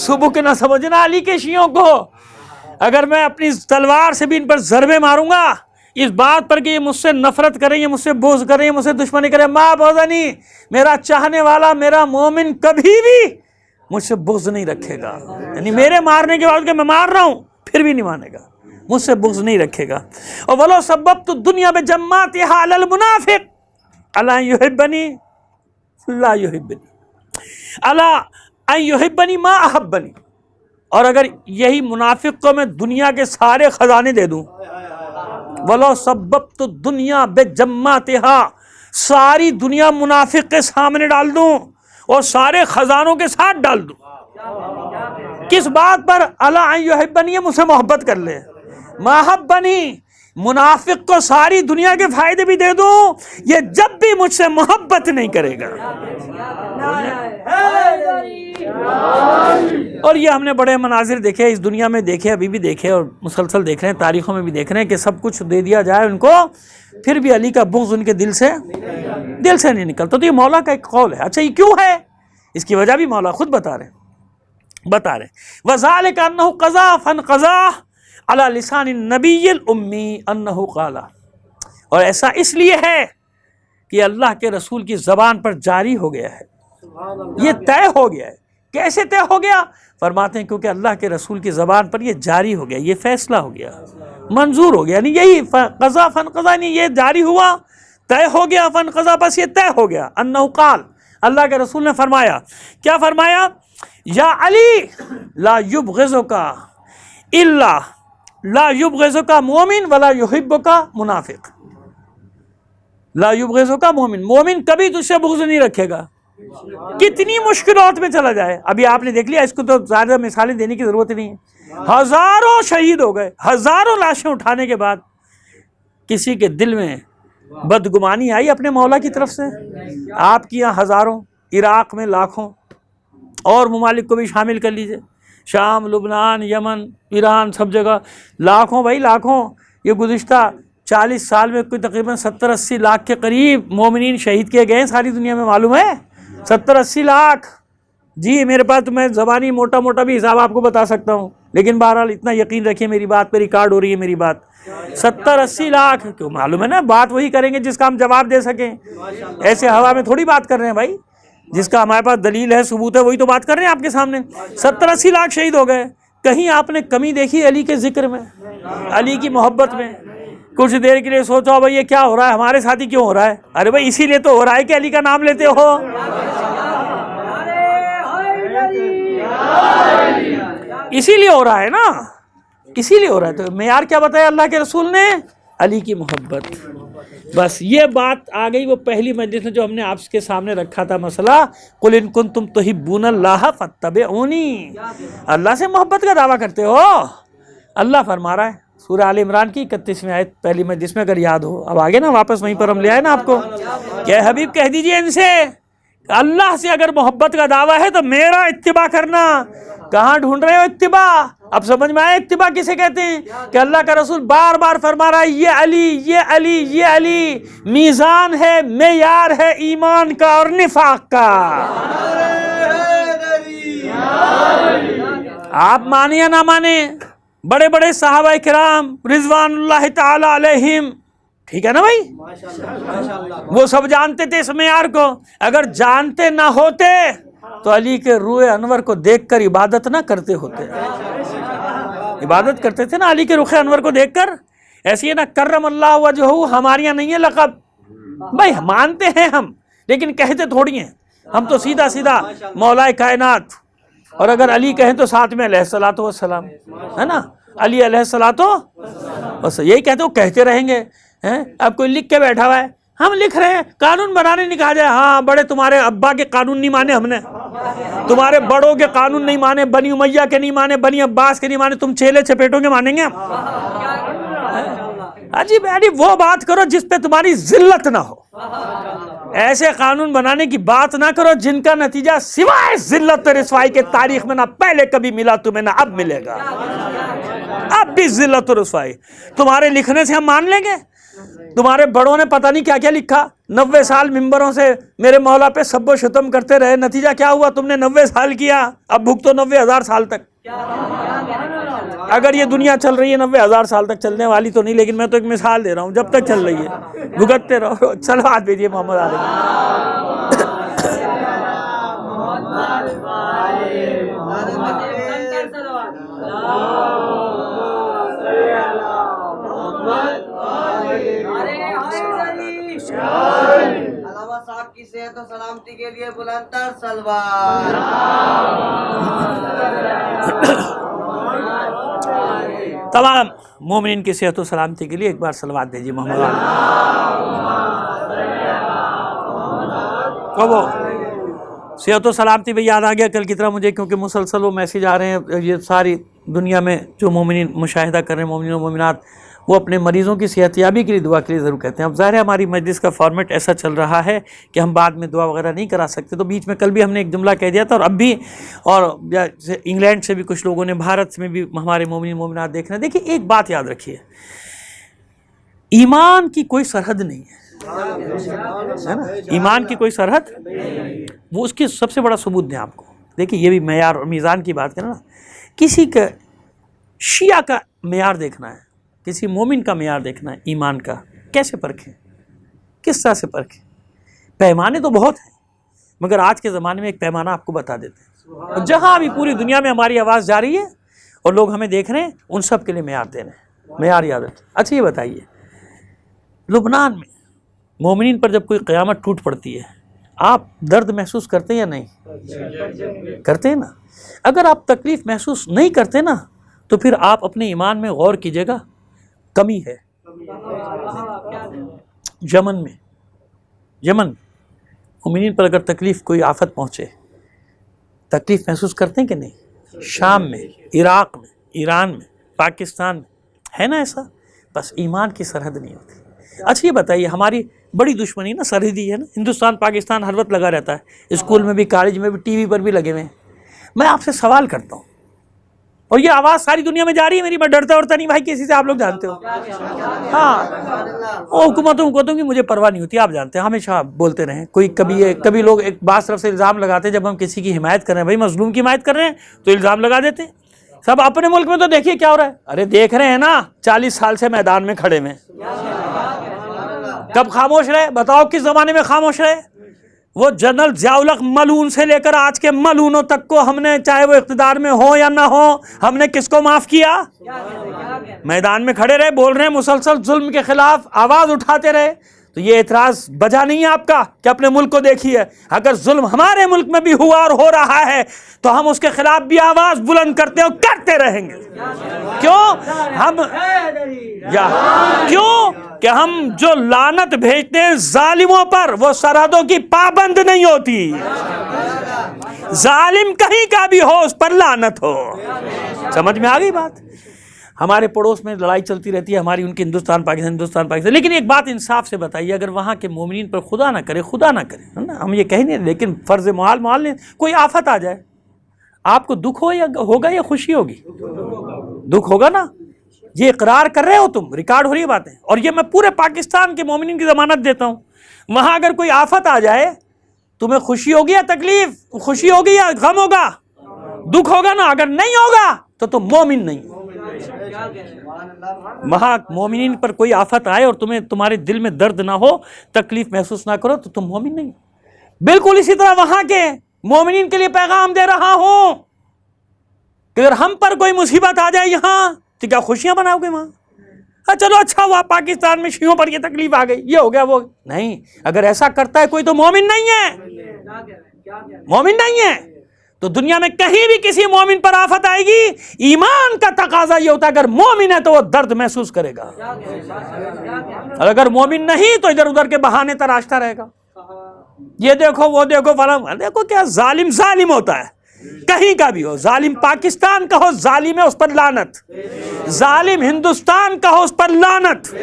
سبک نہ سمجھنا. علی کے شیعوں کو اگر میں اپنی تلوار سے بھی ان پر ضربے ماروں گا اس بات پر کہ یہ مجھ سے نفرت کریں، یہ مجھ سے بغض کریں، یہ مجھ سے دشمنی کریں، ما ابغضنی، میرا چاہنے والا، میرا مومن کبھی بھی مجھ سے بغض نہیں رکھے گا. یعنی میرے مارنے کے بعد کہ میں مار رہا ہوں پھر بھی نہیں مانے گا، مجھ سے بغض نہیں رکھے گا. اور ولو سببت الدنیا بجماتها علی المنافق الا ان یحبنی لا یحبنی الا ان یحبنی ما احبنی، اور اگر یہی منافق کو میں دنیا کے سارے خزانے دے دوں، ولو سببت الدنیا بجماتها، ساری دنیا منافق کے سامنے ڈال دوں اور سارے خزانوں کے ساتھ ڈال دوں، کس بات پر؟ الا ان یحبنی، مجھ سے محبت کر لے. محبنی، منافق کو ساری دنیا کے فائدے بھی دے دوں، یہ جب بھی مجھ سے محبت نہیں کرے گا. اور یہ ہم نے بڑے مناظر دیکھے اس دنیا میں، دیکھے ابھی بھی دیکھے اور مسلسل دیکھ رہے ہیں، تاریخوں میں بھی دیکھ رہے ہیں کہ سب کچھ دے دیا جائے ان کو، پھر بھی علی کا بغض ان کے دل سے نہیں نکلتا. تو یہ مولا کا ایک قول ہے. اچھا یہ کیوں ہے؟ اس کی وجہ بھی مولا خود بتا رہے ہیں. وَذَلِكَ أَنَّهُ قَضَى فَانْقَضَى عَلَى لِسَانِ النَّبِيِّ الْأُمِّي أَنَّهُ قَالَ، اور ایسا اس لیے ہے کہ اللہ کے رسول کی زبان پر جاری ہو گیا ہے، یہ طے ہو گیا ہے. کیسے طے ہو گیا؟ فرماتے ہیں کیونکہ اللہ کے رسول کی زبان پر یہ جاری ہو گیا، یہ فیصلہ ہو گیا، منظور ہو گیا. یعنی یہی قضا فانقضا، یعنی یہ جاری ہوا، طے ہو گیا، فانقضا بس یہ طے ہو گیا. انہ قال، اللہ کے رسول نے فرمایا، کیا فرمایا؟ یا علی لا یبغضک الا لا یبغضک مومن ولا یحبک منافق. لا یبغضک مومن، مومن کبھی تجھ سے بغض نہیں رکھے گا، کتنی مشکلات میں چلا جائے. ابھی آپ نے دیکھ لیا، اس کو تو زیادہ مثالیں دینے کی ضرورت نہیں ہے. ہزاروں شہید ہو گئے، ہزاروں لاشیں اٹھانے کے بعد کسی کے دل میں بدگمانی آئی اپنے مولا کی طرف سے؟ آپ کی یہاں ہزاروں، عراق میں لاکھوں، اور ممالک کو بھی شامل کر لیجئے، شام، لبنان، یمن، ایران، سب جگہ لاکھوں، بھائی لاکھوں. یہ گزشتہ 40 سال میں کوئی تقریباً 70-80 لاکھ کے قریب مومنین شہید کیے گئے ہیں ساری دنیا میں، معلوم ہے 70-80 لاکھ. جی میرے پاس تو میں زبانی موٹا موٹا بھی حساب آپ کو بتا سکتا ہوں، لیکن بہرحال اتنا یقین رکھیے میری بات پہ ریکارڈ ہو رہی ہے میری بات. 70-80 لاکھ کیوں، معلوم ہے نا، بات وہی کریں گے جس کا ہم جواب دے سکیں. ایسے ہوا میں تھوڑی بات کر رہے ہیں بھائی، جس کا ہمارے پاس دلیل ہے ثبوت ہے وہی تو بات کر رہے ہیں آپ کے سامنے. 70-80 لاکھ شہید ہو گئے. کہیں آپ نے کمی دیکھی علی کے ذکر میں، علی کی محبت میں؟ کچھ دیر کے لیے سوچا بھائی یہ کیا ہو رہا ہے، ہمارے ساتھ ہی کیوں ہو رہا ہے؟ ارے بھائی اسی لیے تو ہو رہا ہے کہ علی کا نام لیتے ہو. اسی لیے ہو رہا ہے نا، اسی لیے ہو رہا ہے. تو معیار کیا بتایا اللہ کے رسول نے؟ علی کی محبت. بس یہ بات آ گئی وہ پہلی مجلس میں جو ہم نے آپ کے سامنے رکھا تھا مسئلہ، قل ان کنتم تحبون اللہ فاتبعونی. اللہ سے محبت کا دعویٰ کرتے ہو، اللہ فرما رہا ہے سورہ آل عمران کی 31ویں آیت پہلی مجلس میں، اگر یاد ہو. اب آگے نا واپس وہیں پر ہم لے آئے نا آپ کو کہ حبیب کہہ دیجئے ان سے اللہ سے اگر محبت کا دعویٰ ہے تو میرا اتباع کرنا. کہاں ڈھونڈ رہے ہو اتباع؟ اب سمجھ میں آیا اتباع کسے کہتے ہیں، کہ اللہ کا رسول بار بار فرما رہا ہے یہ علی یہ علی یہ علی میزان ہے، معیار ہے ایمان کا اور نفاق کا. آپ مانیں یا نہ مانیں، بڑے بڑے صحابہ کرام رضوان اللہ تعالی علیہم، ٹھیک ہے نا بھائی، وہ سب جانتے تھے اس معیار کو. اگر جانتے نہ ہوتے تو علی کے روح انور کو دیکھ کر عبادت نہ کرتے ہوتے. عبادت کرتے تھے نا علی کے رخ انور کو دیکھ کر. ایسی ہے نا کرم اللہ وجہہ، ہمارے یہاں نہیں ہے لقب بھائی، مانتے ہیں ہم لیکن کہتے تھوڑی ہیں. ہم تو سیدھا سیدھا مولا کائنات، اور اگر علی کہیں تو ساتھ میں علیہ الصلوۃ والسلام، ہے نا، علی علیہ الصلوۃ، بس یہی کہتے ہو، کہتے رہیں گے. اب کوئی لکھ کے بیٹھا ہوا ہے، ہم لکھ رہے ہیں، قانون بنانے نہیں کہا جائے، ہاں بڑے تمہارے ابا کے قانون نہیں مانے ہم نے، تمہارے بڑوں کے قانون نہیں مانے، بنی امیہ کے نہیں مانے، بنی عباس کے نہیں مانے، تم چیلے چپیٹوں کے مانیں گے ہم؟ عجیب عجیب وہ بات کرو جس پہ تمہاری ذلت نہ ہو. ایسے قانون بنانے کی بات نہ کرو جن کا نتیجہ سوائے ذلت و رسوائی کے تاریخ میں نہ پہلے کبھی ملا تمہیں نہ اب ملے گا. اب بھی ذلت و رسوائی. تمہارے لکھنے سے ہم مان لیں گے؟ تمہارے بڑوں نے پتہ نہیں کیا کیا لکھا، 90 سال ممبروں سے میرے مولا پہ سب و شتم کرتے رہے، نتیجہ کیا ہوا؟ تم نے 90 سال کیا، اب بھگتو 90,000 سال تک. اگر یہ دنیا چل رہی ہے 90,000 سال تک، چلنے والی تو نہیں، لیکن میں تو ایک مثال دے رہا ہوں، جب تک چل رہی ہے بھگتتے رہو. چلو ہاتھ بھیجیے محمد عالم. علامہ صاحب کی صحت و سلامتی کے لیے بلند تر سلوات. تمام مومنین کی صحت و سلامتی کے لیے ایک بار صلوات دیجیے محمد عالم. کبو صحت و سلامتی بھی یاد آ گیا کل کی طرح مجھے، کیونکہ مسلسل وہ میسیج آ رہے ہیں. یہ ساری دنیا میں جو مومنین مشاہدہ کر رہے ہیں، مومنین و مومنات، وہ اپنے مریضوں کی صحت یابی کے لیے دعا کے لیے ضرور کہتے ہیں. اب ظاہر ہے ہماری مجلس کا فارمیٹ ایسا چل رہا ہے کہ ہم بعد میں دعا وغیرہ نہیں کرا سکتے، تو بیچ میں کل بھی ہم نے ایک جملہ کہہ دیا تھا، اور اب بھی، اور انگلینڈ سے بھی کچھ لوگوں نے، بھارت میں بھی ہمارے مومنین مومنات دیکھ رہے ہیں. دیکھیے ایک بات یاد رکھیے، ایمان کی کوئی سرحد نہیں ہے نا، ایمان کی کوئی سرحد، وہ اس کی سب سے بڑا ثبوت دیں آپ کو. دیکھیے یہ بھی معیار اور میزان کی بات کریں نا، کسی کا شیعہ کا معیار دیکھنا ہے، کسی مومن کا معیار دیکھنا ہے ایمان کا، کیسے پرکھیں، کس طرح سے پرکھیں؟ پیمانے تو بہت ہیں، مگر آج کے زمانے میں ایک پیمانہ آپ کو بتا دیتے ہیں، اور جہاں بھی پوری دنیا میں ہماری آواز جا رہی ہے اور لوگ ہمیں دیکھ رہے ہیں، ان سب کے لیے معیار دے رہے ہیں، معیار یاد رکھیں. اچھا یہ بتائیے، لبنان میں مومنین پر جب کوئی قیامت ٹوٹ پڑتی ہے، آپ درد محسوس کرتے ہیں یا نہیں کرتے ہیں نا؟ اگر آپ تکلیف محسوس نہیں کرتے نا تو پھر آپ اپنے ایمان میں غور کیجئے گا، کمی ہے. یمن مومنین پر اگر تکلیف، کوئی آفت پہنچے، تکلیف محسوس کرتے ہیں کہ نہیں؟ شام میں، عراق میں، ایران میں، پاکستان میں، ہے نا ایسا؟ بس ایمان کی سرحد نہیں ہوتی. اچھا یہ بتائیے، ہماری بڑی دشمنی نا سرحدی ہے نا، ہندوستان پاکستان ہر وقت لگا رہتا ہے، اسکول میں بھی، کالج میں بھی، ٹی وی پر بھی لگے ہوئے ہیں. میں آپ سے سوال کرتا ہوں، اور یہ آواز ساری دنیا میں جاری ہے میری، میں ڈرتا ورتا نہیں بھائی کسی سے، آپ لوگ جانتے ہو. ہاں وہ حکومتوں کی مجھے پرواہ نہیں ہوتی، آپ جانتے ہیں، ہمیشہ بولتے رہیں. کبھی لوگ ایک بعض طرف سے الزام لگاتے ہیں جب ہم کسی کی حمایت کر رہے ہیں، بھائی مظلوم کی حمایت کر رہے ہیں تو الزام لگا دیتے ہیں. سب اپنے ملک میں تو دیکھیے کیا ہو رہا ہے. ارے دیکھ رہے ہیں نا، 40 سال سے میدان میں کھڑے میں، کب خاموش رہے؟ بتاؤ کس زمانے میں خاموش رہے؟ وہ جنرل ضیاء الحق ملعون سے لے کر آج کے ملعونوں تک کو ہم نے، چاہے وہ اقتدار میں ہو یا نہ ہو، ہم نے کس کو معاف کیا؟ میدان میں کھڑے رہے، بول رہے ہیں مسلسل ظلم کے خلاف، آواز اٹھاتے رہے. تو یہ اعتراض بجا نہیں ہے آپ کا کہ اپنے ملک کو دیکھیے. اگر ظلم ہمارے ملک میں بھی ہوا اور ہو رہا ہے تو ہم اس کے خلاف بھی آواز بلند کرتے اور کرتے رہیں گے. کیوں کہ ہم جو لعنت بھیجتے ہیں ظالموں پر، وہ سرحدوں کی پابند نہیں ہوتی. ظالم کہیں کا بھی ہو، اس پر لعنت ہو. سمجھ میں آ گئی بات؟ ہمارے پڑوس میں لڑائی چلتی رہتی ہے ہماری، ان کی ہندوستان پاکستان. لیکن ایک بات انصاف سے بتائیے، اگر وہاں کے مومنین پر خدا نہ کرے ہم یہ کہیں نہیں، لیکن فرض محال نہیں، کوئی آفت آ جائے، آپ کو دکھ ہوگا یا خوشی ہوگی؟ دکھ ہوگا نا. یہ اقرار کر رہے ہو تم، ریکارڈ ہو رہی ہے باتیں، اور یہ میں پورے پاکستان کے مومنین کی ضمانت دیتا ہوں. وہاں اگر کوئی آفت آ جائے تمہیں خوشی ہوگی یا تکلیف؟ خوشی ہوگی یا غم ہوگا؟ دکھ ہوگا نا. اگر نہیں ہوگا تو تم مومن نہیں. وہاں مومنین پر کوئی آفت آئے اور تمہارے دل میں درد نہ ہو، تکلیف محسوس نہ کرو، تو تم مومن نہیں. بالکل اسی طرح وہاں کے مومنین کے لیے پیغام دے رہا ہوں کہ اگر ہم پر کوئی مصیبت آ جائے یہاں تو کیا خوشیاں مناؤ گے وہاں؟ چلو اچھا ہوا پاکستان میں شیعوں پر یہ تکلیف آ گئی، یہ ہو گیا وہ نہیں. اگر ایسا کرتا ہے کوئی تو مومن نہیں ہے. مومن نہیں ہے تو دنیا میں کہیں بھی کسی مومن پر آفت آئے گی، ایمان کا تقاضا یہ ہوتا ہے اگر مومن ہے تو وہ درد محسوس کرے گا، اور اگر مومن نہیں تو ادھر ادھر کے بہانے تراشتا رہے گا. یہ دیکھو وہ دیکھو فلاں، دیکھو کیا ظالم ہوتا ہے، کہیں کا بھی ہو. ظالم پاکستان کا ہو، ظالم ہے اس پر لعنت. ظالم ہندوستان کا ہو، اس پر لعنت.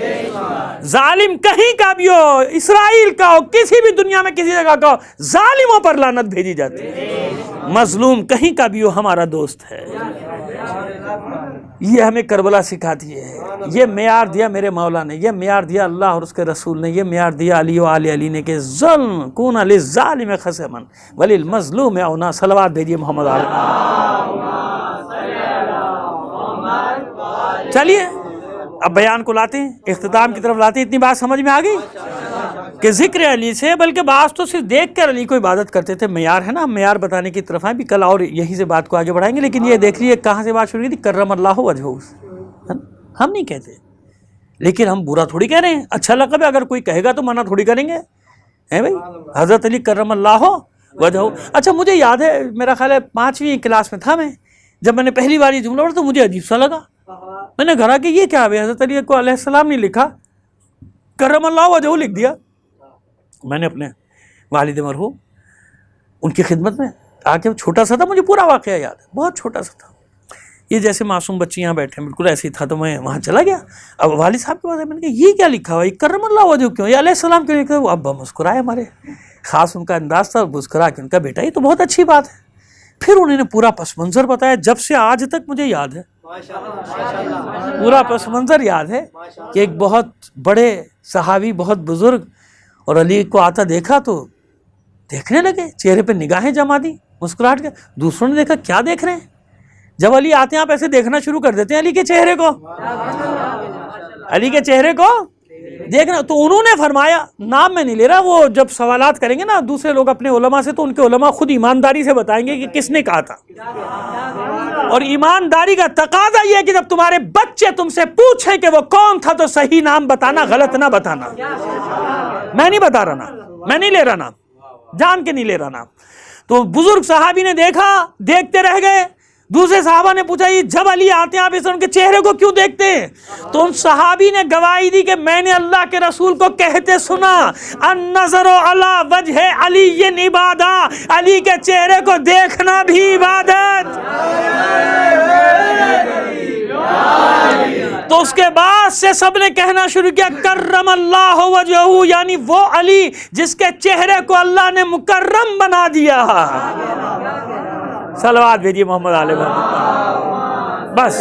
ظالم کہیں کا بھی ہو، اسرائیل کا ہو، کسی بھی دنیا میں کسی جگہ کا ہو، ظالموں پر لعنت بھیجی جاتی ہے. مظلوم کہیں کا بھی ہو ہمارا دوست ہے. یہ ہمیں کربلا سکھاتی ہے. یہ معیار دیا میرے مولا نے، یہ معیار دیا اللہ اور اس کے رسول نے، یہ معیار دیا علی و آل علی نے کہ ظلم کون للظالم خصما وللمظلوم عونا. صلوات بھیجیے محمد علیہ. چلیے اب بیان کو لاتے ہیں، اختتام کی طرف لاتے ہیں. اتنی بات سمجھ میں آ گئی کہ ذکر علی سے، بلکہ بعض تو صرف دیکھ کر علی کو عبادت کرتے تھے. معیار ہے نا، معیار بتانے کی طرف ہیں بھی کل، اور یہیں سے بات کو آگے بڑھائیں گے. لیکن یہ دیکھ لیجیے کہاں سے بات شروع کی تھی، کرم اللہ وجہہ. ہم نہیں کہتے، لیکن ہم برا تھوڑی کہہ رہے ہیں. اچھا لقب ہے، اگر کوئی کہے گا تو منع تھوڑی کریں گے. بھائی حضرت علی کرم اللہ وجہہ. اچھا مجھے یاد ہے، میرا خیال ہے 5ویں کلاس میں تھا میں، جب میں نے پہلی بار یہ جملہ پڑھا تو مجھے عجیب سا لگا. میں نے گھر آ کے یہ کیا ہے، حضرت علی کو علیہ السلام نہیں لکھا، کرم اللہ وجہہ لکھ دیا. میں نے اپنے والد مرحوم ان کی خدمت میں آ کے، چھوٹا سا تھا، مجھے پورا واقعہ یاد ہے، بہت چھوٹا سا تھا، یہ جیسے معصوم بچے یہاں بیٹھے ہیں بالکل ایسے ہی تھا. تو میں وہاں چلا گیا، اب والد صاحب کے پاس میں نے کہا یہ کیا لکھا ہوا ہے، کرم اللہ وجہہ کیوں، یہ علیہ السلام کیوں لکھا ہے؟ وہ ابا مسکرائے، ہمارے خاص ان کا انداز تھا، مسکرا کہ ان کا بیٹا یہ تو بہت اچھی بات ہے. پھر انہوں نے پورا پس منظر بتایا، جب سے آج تک مجھے یاد ہے، پورا پس منظر یاد ہے کہ ایک بہت بڑے صحابی، بہت بزرگ، اور علی کو آتا دیکھا تو دیکھنے لگے، چہرے پہ نگاہیں جما دی، مسکراہٹ کے. دوسروں نے دیکھا کیا دیکھ رہے ہیں، جب علی آتے ہیں آپ ایسے دیکھنا شروع کر دیتے ہیں علی کے چہرے کو، علی کے چہرے کو دیکھنا. تو انہوں نے فرمایا، نام میں نہیں لے رہا، وہ جب سوالات کریں گے نا دوسرے لوگ اپنے علماء سے، تو ان کے علماء خود ایمانداری سے بتائیں گے کہ کس نے کہا تھا. اور ایمانداری کا تقاضا یہ ہے کہ جب تمہارے بچے تم سے پوچھیں کہ وہ کون تھا تو صحیح نام بتانا، غلط نہ بتانا. میں نہیں بتا رہا نا، میں نہیں لے رہا نام، جان کے نہیں لے رہا نام. تو بزرگ صحابی نے دیکھا، دیکھتے رہ گئے. دوسرے صحابہ نے پوچھا یہ جب علی آتے ہیں آپ اس ان کے چہرے کو کیوں دیکھتے ہیں؟ تو ان صحابی نے گواہی دی کہ میں نے اللہ کے رسول کو کہتے سنا، النظر علی وجہ علی عبادہ، علی کے چہرے کو دیکھنا بھی عبادت. تو اس کے بعد سے سب نے کہنا شروع کیا کرم اللہ وجہہ، یعنی وہ علی جس کے چہرے کو اللہ نے مکرم بنا دیا. صلوات بھیجیے محمد علیہ وسلم. بس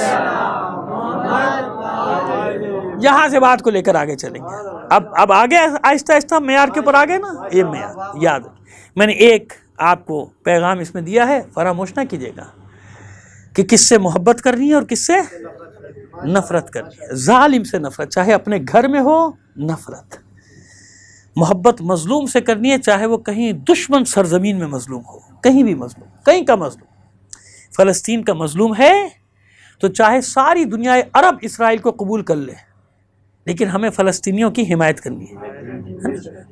یہاں سے بات کو لے کر آگے چلیں گے. اب آگے آہستہ آہستہ معیار کے اوپر آگے نا. یہ معیار یاد میں نے ایک آپ کو پیغام اس میں دیا ہے، فراموش نہ کیجیے گا کہ کس سے محبت کرنی ہے اور کس سے نفرت کرنی ہے. ظالم سے نفرت، چاہے اپنے گھر میں ہو نفرت. محبت مظلوم سے کرنی ہے، چاہے وہ کہیں دشمن سرزمین میں مظلوم ہو، کہیں بھی مظلوم، کہیں کا مظلوم. فلسطین کا مظلوم ہے تو چاہے ساری دنیا عرب اسرائیل کو قبول کر لے، لیکن ہمیں فلسطینیوں کی حمایت کرنی ہے.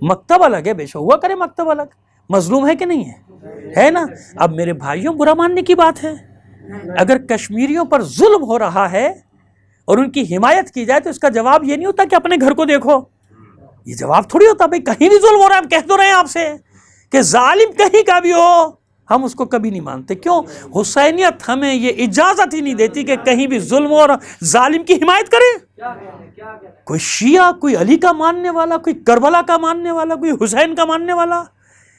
مکتب الگ ہے، بے شک ہوا کرے مکتب الگ، مظلوم ہے کہ نہیں ہے نا. اب میرے بھائیوں، برا ماننے کی بات ہے. اگر کشمیریوں پر ظلم ہو رہا ہے اور ان کی حمایت کی جائے تو اس کا جواب یہ نہیں ہوتا کہ اپنے گھر کو دیکھو. یہ جواب تھوڑی ہوتا بھائی کہیں بھی ظلم ہو رہا ہے. ہم کہہ تو رہے ہیں آپ سے کہ ظالم کہیں کا بھی ہو ہم اس کو کبھی نہیں مانتے. کیوں؟ حسینیت ہمیں یہ اجازت ہی نہیں دیتی کہ کہیں بھی ظلم ہو اور ظالم کی حمایت کرے. کوئی شیعہ، کوئی علی کا ماننے والا، کوئی کربلا کا ماننے والا، کوئی حسین کا ماننے والا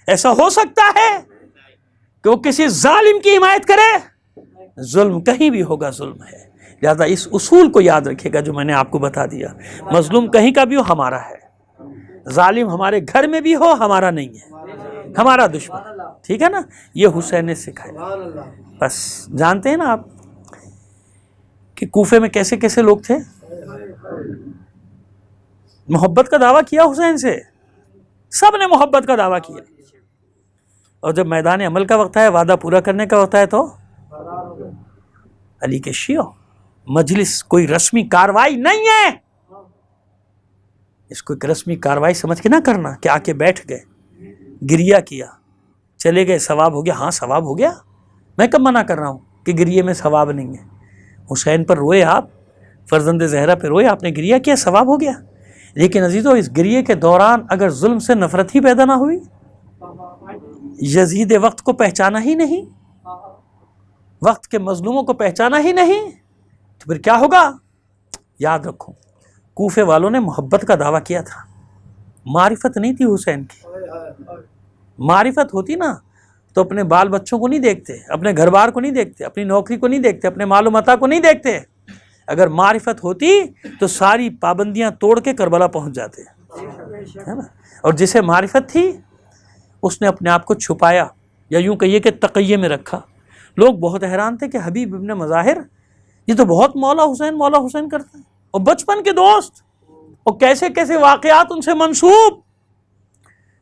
ایسا ہو سکتا ہے کہ وہ کسی ظالم کی حمایت کرے؟ ظلم کہیں بھی ہوگا ظلم ہے. لہذا اس اصول کو یاد رکھے گا جو میں نے آپ کو بتا دیا. مظلوم کہیں کا بھی ہو ہمارا ہے، ظالم ہمارے گھر میں بھی ہو ہمارا نہیں ہے، ہمارا دشمن. ٹھیک ہے نا. یہ حسین نے سکھایا. بس جانتے ہیں نا آپ کہ کوفے میں کیسے کیسے لوگ تھے. محبت کا دعویٰ کیا حسین سے، سب نے محبت کا دعویٰ کیا. اور جب میدان عمل کا وقت ہے، وعدہ پورا کرنے کا ہوتا ہے تو علی کے شیعوں، مجلس کوئی رسمی کاروائی نہیں ہے. اس کو ایک رسمی کاروائی سمجھ کے نہ کرنا کہ آ کے بیٹھ گئے، گریہ کیا، چلے گئے، ثواب ہو گیا. ہاں ثواب ہو گیا، میں کب منع کر رہا ہوں کہ گریے میں ثواب نہیں ہے. حسین پر روئے آپ، فرزند زہرا پہ روئے، آپ نے گریہ کیا، ثواب ہو گیا. لیکن عزیزو اس گریے کے دوران اگر ظلم سے نفرت ہی پیدا نہ ہوئی، یزید وقت کو پہچانا ہی نہیں، وقت کے مظلوموں کو پہچانا ہی نہیں، تو پھر کیا ہوگا؟ یاد رکھو کوفے والوں نے محبت کا دعویٰ کیا تھا، معرفت نہیں تھی حسین کی. معرفت ہوتی نا تو اپنے بال بچوں کو نہیں دیکھتے، اپنے گھر بار کو نہیں دیکھتے، اپنی نوکری کو نہیں دیکھتے، اپنے مال و متاع کو نہیں دیکھتے. اگر معرفت ہوتی تو ساری پابندیاں توڑ کے کربلا پہنچ جاتے ہے نا. اور جسے معرفت تھی اس نے اپنے آپ کو چھپایا، یا یوں کہیے کہ تقیے میں رکھا. لوگ بہت حیران تھے کہ حبیب ابن مظاہر یہ تو بہت مولا حسین کرتا ہے، اور بچپن کے دوست، اور کیسے کیسے واقعات ان سے منسوب.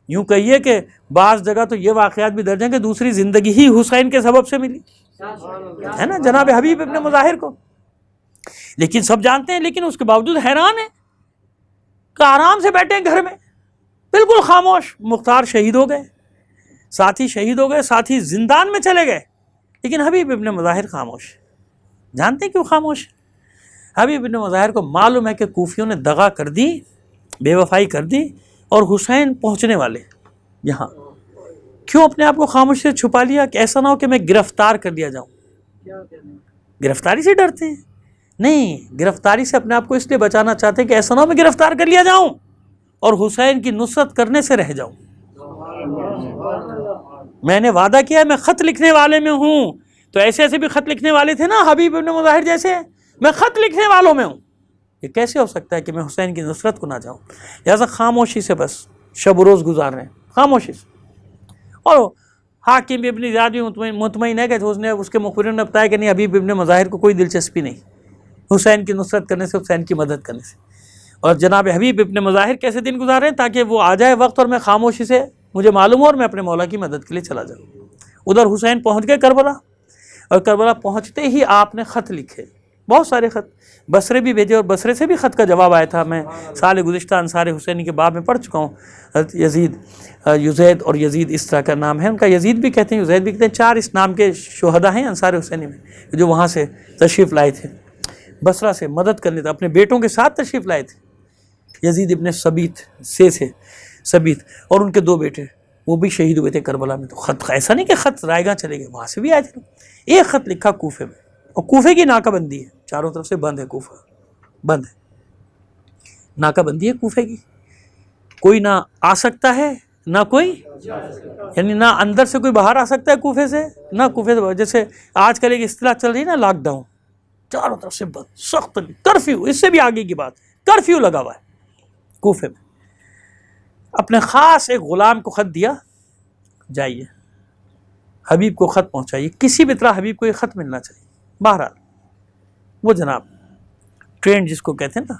یوں کہیے کہ بعض جگہ تو یہ واقعات بھی درج ہیں کہ دوسری زندگی ہی حسین کے سبب سے ملی ہے نا جناب حبیب ابن مظاہر کو. لیکن سب جانتے ہیں، لیکن اس کے باوجود حیران ہیں کہ آرام سے بیٹھے ہیں گھر میں بالکل خاموش. مختار شہید ہو گئے، ساتھی شہید ہو گئے، ساتھی زندان میں چلے گئے، لیکن حبیب ابن مظاہر خاموش. جانتے ہیں کیوں خاموش؟ حبیب ابن مظاہر کو معلوم ہے کہ کوفیوں نے دغا کر دی، بے وفائی کر دی، اور حسین پہنچنے والے یہاں. کیوں اپنے آپ کو خاموش سے چھپا لیا کہ ایسا نہ ہو کہ میں گرفتار کر لیا جاؤں؟ گرفتاری سے ڈرتے ہیں؟ نہیں، گرفتاری سے اپنے آپ کو اس لیے بچانا چاہتے ہیں کہ ایسا نہ ہو میں گرفتار کر لیا جاؤں اور حسین کی نصرت کرنے سے رہ جاؤں. میں نے وعدہ کیا ہے میں خط لکھنے والے میں ہوں، تو ایسے ایسے بھی خط لکھنے والے تھے نا حبیب ابن مظاہر جیسے، میں خط لکھنے والوں میں ہوں. یہ کیسے ہو سکتا ہے کہ میں حسین کی نصرت کو نہ جاؤں؟ لہٰذا خاموشی سے بس شب و روز گزار رہے ہیں، خاموشی سے. اور حاکم بھی ابن زیاد بھی مطمئن ہے کہ اس کے مخبرین نے بتایا کہ نہیں، حبیب ابن مظاہر کو کوئی دلچسپی نہیں حسین کی نصرت کرنے سے، حسین کی مدد کرنے سے. اور جناب حبیب ابن مظاہر کیسے دن گزار رہے ہیں تاکہ وہ آ جائے وقت اور میں خاموشی سے مجھے معلوم ہو اور میں اپنے مولا کی مدد کے لیے چلا جاؤں. ادھر حسین پہنچ گئے کربلا، اور کربلا پہنچتے ہی آپ نے خط لکھے، بہت سارے خط بصرے بھی بھیجے، اور بصرے سے بھی خط کا جواب آیا تھا. میں سال گزشتہ انصار حسینی کے باب میں پڑھ چکا ہوں. یزید اور یزید اس طرح کا نام ہے ان کا، یزید بھی کہتے ہیں، یزید بھی کہتے ہیں. 4 اس نام کے شہداء ہیں انصار حسینی میں جو وہاں سے تشریف لائے تھے، بصرہ سے مدد کرنے تھے، اپنے بیٹوں کے ساتھ تشریف لائے تھے. یزید ابن ثبیت ثبیت اور ان کے 2 بیٹے وہ بھی شہید ہوئے تھے کربلا میں. تو خط ایسا نہیں کہ خط رائے گاہ چلے گئے، وہاں سے بھی آئے تھے. ایک خط لکھا کوفے میں، اور کوفے کی ناکہ بندی ہے، چاروں طرف سے بند ہے، کوفہ بند ہے، ناکہ بندی ہے کوفے کی. کوئی نہ آ سکتا ہے، نہ کوئی، یعنی نہ اندر سے کوئی باہر آ سکتا ہے کوفے سے، نہ کوفے سے. جیسے آج کل ایک اصطلاح چل رہی ہے نا لاک ڈاؤن، چاروں طرف سے بند، سخت کرفیو، اس سے بھی آگے کی بات، کرفیو لگا ہوا ہے کوفے میں. اپنے خاص ایک غلام کو خط دیا، جائیے حبیب کو خط پہنچائیے، کسی بھی طرح حبیب کو یہ خط ملنا چاہیے. بہرحال وہ جناب ٹرینڈ جس کو کہتے ہیں نا،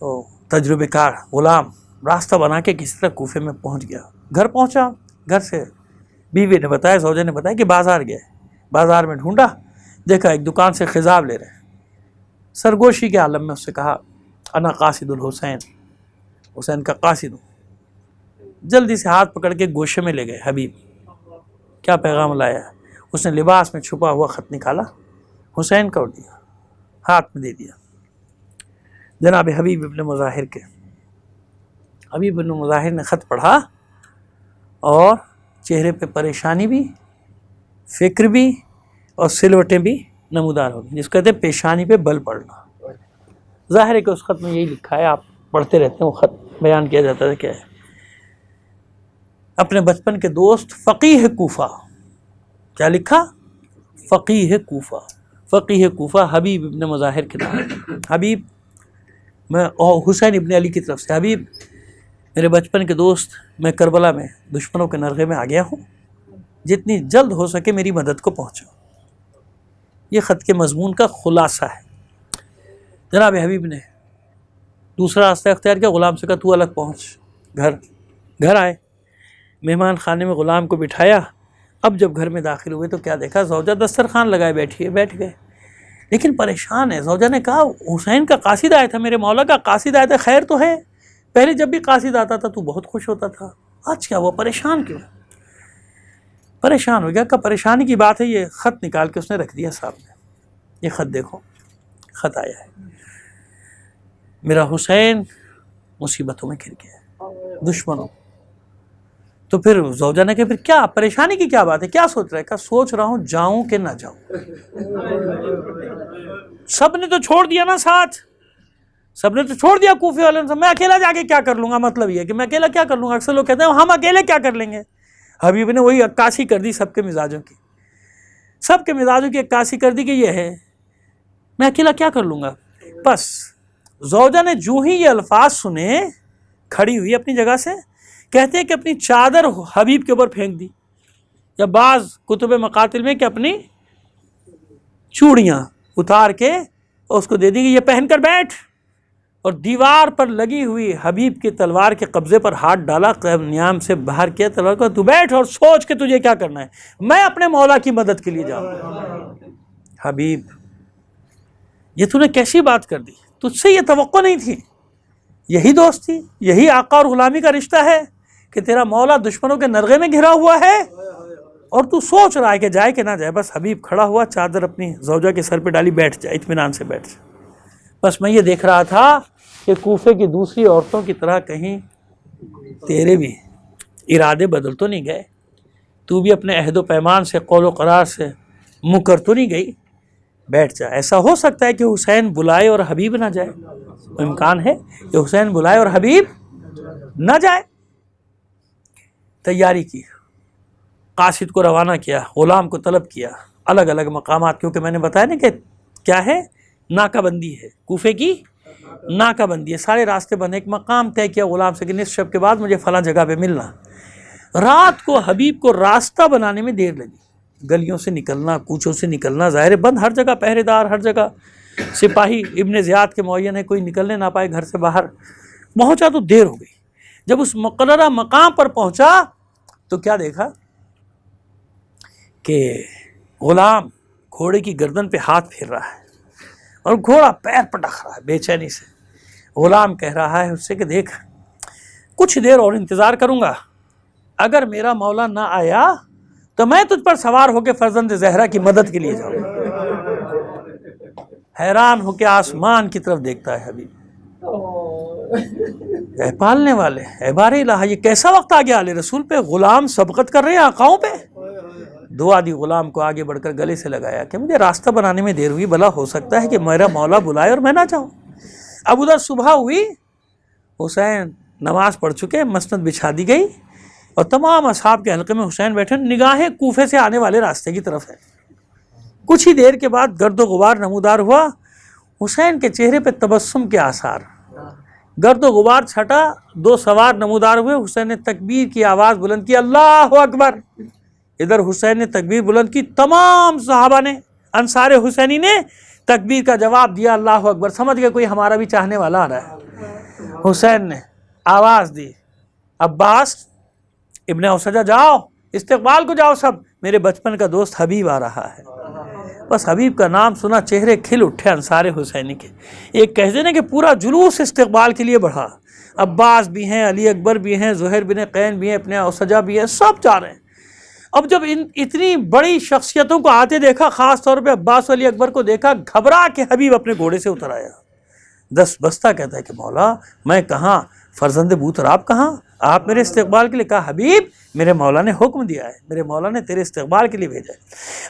وہ تجربے کار غلام راستہ بنا کے کسی طرح کوفے میں پہنچ گیا. گھر پہنچا، گھر سے بیوی نے بتایا، زوجہ نے بتایا کہ بازار گیا ہے. بازار میں ڈھونڈا، دیکھا ایک دکان سے خضاب لے رہے ہیں. سرگوشی کے عالم میں اس سے کہا انا قاصد الحسین، حسین کا قاصد ہوں. جلدی سے ہاتھ پکڑ کے گوشے میں لے گئے. حبیب کیا پیغام لایا ہے؟ اس نے لباس میں چھپا ہوا خط نکالا، حسین کو دیا، ہاتھ میں دے دیا. جناب حبیب ابن مظاہر کے. حبیب ابن مظاہر نے خط پڑھا اور چہرے پہ پریشانی بھی، فکر بھی اور سلوٹیں بھی نمودار ہو گئی، جس کو کہتے ہیں پیشانی پہ بل پڑنا. ظاہر ہے کہ اس خط میں یہی لکھا ہے، آپ پڑھتے رہتے ہیں، وہ خط بیان کیا جاتا ہے کیا ہے. اپنے بچپن کے دوست فقیہ کوفہ، کیا لکھا؟ فقیہ کوفہ. فقیہ کوفہ حبیب ابن مظاہر کے نام. حبیب میں اور حسین ابن علی کی طرف سے، حبیب میرے بچپن کے دوست، میں کربلا میں دشمنوں کے نرغے میں آ گیا ہوں، جتنی جلد ہو سکے میری مدد کو پہنچو. یہ خط کے مضمون کا خلاصہ ہے. جناب حبیب نے دوسرا راستہ اختیار کیا، غلام سے کہا تو الگ پہنچ. گھر آئے، مہمان خانے میں غلام کو بٹھایا. اب جب گھر میں داخل ہوئے تو کیا دیکھا، زوجہ دسترخوان لگائے بیٹھی ہے. بیٹھ گئے، لیکن پریشان ہے. زوجہ نے کہا حسین کا قاصد آیا تھا، میرے مولا کا قاصد آیا تھا، خیر تو ہے؟ پہلے جب بھی قاصد آتا تھا تو بہت خوش ہوتا تھا، آج کیا وہ پریشان کیوں؟ پریشان ہو گیا. کہ پریشانی کی بات ہے، یہ خط نکال کے اس نے رکھ دیا سامنے. یہ خط دیکھو، خط آیا ہے، میرا حسین مصیبتوں میں گر گیا ہے، دشمنوں. تو پھر زوجہ نے کہا پھر کیا پریشانی کی کیا بات ہے، کیا سوچ رہا ہے؟ کہا سوچ رہا ہوں جاؤں کہ نہ جاؤں. سب نے تو چھوڑ دیا نا ساتھ، سب نے تو چھوڑ دیا کوفے والوں سے، میں اکیلا جا کے کیا کر لوں گا؟ مطلب یہ ہے کہ میں اکیلا کیا کر لوں گا. اکثر لوگ کہتے ہیں ہم اکیلے کیا کر لیں گے. حبیب نے وہی عکاسی کر دی سب کے مزاجوں کی، سب کے مزاجوں کی عکاسی کر دی کہ یہ ہے، میں اکیلا کیا کر لوں گا. بس زوجہ نے جو ہی یہ الفاظ سنے، کھڑی ہوئی اپنی جگہ سے، کہتے ہیں کہ اپنی چادر حبیب کے اوپر پھینک دی، یا بعض کتب مقاتل میں کہ اپنی چوڑیاں اتار کے اس کو دے دی کہ یہ پہن کر بیٹھ. اور دیوار پر لگی ہوئی حبیب کی تلوار کے قبضے پر ہاتھ ڈالا، نیام سے باہر کیا تلوار کو، تو بیٹھ اور سوچ کہ تجھے کیا کرنا ہے، میں اپنے مولا کی مدد کے لیے جاؤں. حبیب یہ تو نے کیسی بات کر دی، تجھ سے یہ توقع نہیں تھی. یہی دوست تھی، یہی آقا اور غلامی کا رشتہ ہے کہ تیرا مولا دشمنوں کے نرغے میں گھرا ہوا ہے اور تو سوچ رہا ہے کہ جائے کہ نہ جائے. بس حبیب کھڑا ہوا، چادر اپنی زوجہ کے سر پہ ڈالی، بیٹھ جائے، اطمینان سے بیٹھ جائے. بس میں یہ دیکھ رہا تھا کہ کوفے کی دوسری عورتوں کی طرح کہیں تیرے بھی ارادے بدل تو نہیں گئے، تو بھی اپنے عہد و پیمان سے، قول و قرار سے مکر تو نہیں گئی. بیٹھ جا. ایسا ہو سکتا ہے کہ حسین بلائے اور حبیب نہ جائے، امکان ہے کہ حسین بلائے اور حبیب نہ جائے. تیاری کی، قاصد کو روانہ کیا، غلام کو طلب کیا، الگ الگ مقامات، کیونکہ میں نے بتایا نا کہ کیا ہے، ناکہ بندی ہے، کوفے کی ناکہ بندی ہے، سارے راستے بندے. ایک مقام طے کیا غلام سے کہ نصف شب کے بعد مجھے فلاں جگہ پہ ملنا. رات کو حبیب کو راستہ بنانے میں دیر لگی، گلیوں سے نکلنا، کوچوں سے نکلنا، ظاہر بند، ہر جگہ پہرے دار، ہر جگہ سپاہی. ابن زیاد کے معین ہے، کوئی نکلنے نہ پائے گھر سے باہر. پہنچا تو دیر ہو گئی. جب اس مقررہ مقام پر پہنچا تو کیا دیکھا کہ غلام گھوڑے کی گردن پہ ہاتھ پھیر رہا ہے اور گھوڑا پیر پٹک رہا ہے بے چینی سے. غلام کہہ رہا ہے اس سے کہ دیکھ، کچھ دیر اور انتظار کروں گا، اگر میرا مولا نہ آیا تو میں تجھ پر سوار ہو کے فرزند زہرا کی مدد کے لیے جاؤں. حیران ہو کے آسمان کی طرف دیکھتا ہے حبیب. اے پالنے والے، اے بار الہ، یہ کیسا وقت آ گیا علیہ رسول پہ، غلام سبقت کر رہے ہیں آقاؤں پہ. دعا دی غلام کو، آگے بڑھ کر گلے سے لگایا کہ مجھے راستہ بنانے میں دیر ہوئی، بھلا ہو سکتا ہے کہ میرا مولا بلائے اور میں نہ جاؤں. اب ادھر صبح ہوئی، حسین نماز پڑھ چکے، مسند بچھا دی گئی اور تمام اصحاب کے حلقے میں حسین بیٹھے، نگاہیں کوفے سے آنے والے راستے کی طرف ہے. کچھ ہی دیر کے بعد گرد و غبار نمودار ہوا، حسین کے چہرے پہ تبسم کے آثار، گرد و غبار چھٹا، دو سوار نمودار ہوئے، حسین نے تکبیر کی آواز بلند کی، اللہ اکبر۔ ادھر حسین نے تکبیر بلند کی، تمام صحابہ نے، انصار حسینی نے تکبیر کا جواب دیا، اللہ اکبر۔ سمجھ گئے کوئی ہمارا بھی چاہنے والا آ رہا ہے۔ حسین نے آواز دی، عباس ابن اوسجہ جاؤ، استقبال کو جاؤ سب، میرے بچپن کا دوست حبیب آ رہا ہے۔ بس حبیب کا نام سنا چہرے کھل اٹھے انصار حسینی کے، ایک کہتے ہیں کہ پورا جلوس استقبال کے لیے بڑھا، عباس بھی ہیں، علی اکبر بھی ہیں، زہیر بن قین بھی ہیں، ابن اوسجہ بھی ہیں، سب جا رہے ہیں۔ اب جب اتنی بڑی شخصیتوں کو آتے دیکھا، خاص طور پہ عباس و علی اکبر کو دیکھا، گھبرا کے حبیب اپنے گھوڑے سے اتر آیا، دست بستہ کہتا ہے کہ مولا میں کہاں، فرزند بوتراب کہاں، آپ میرے استقبال کے لیے؟ کہا حبیب میرے مولا نے حکم دیا ہے، میرے مولا نے تیرے استقبال کے لیے بھیجا ہے۔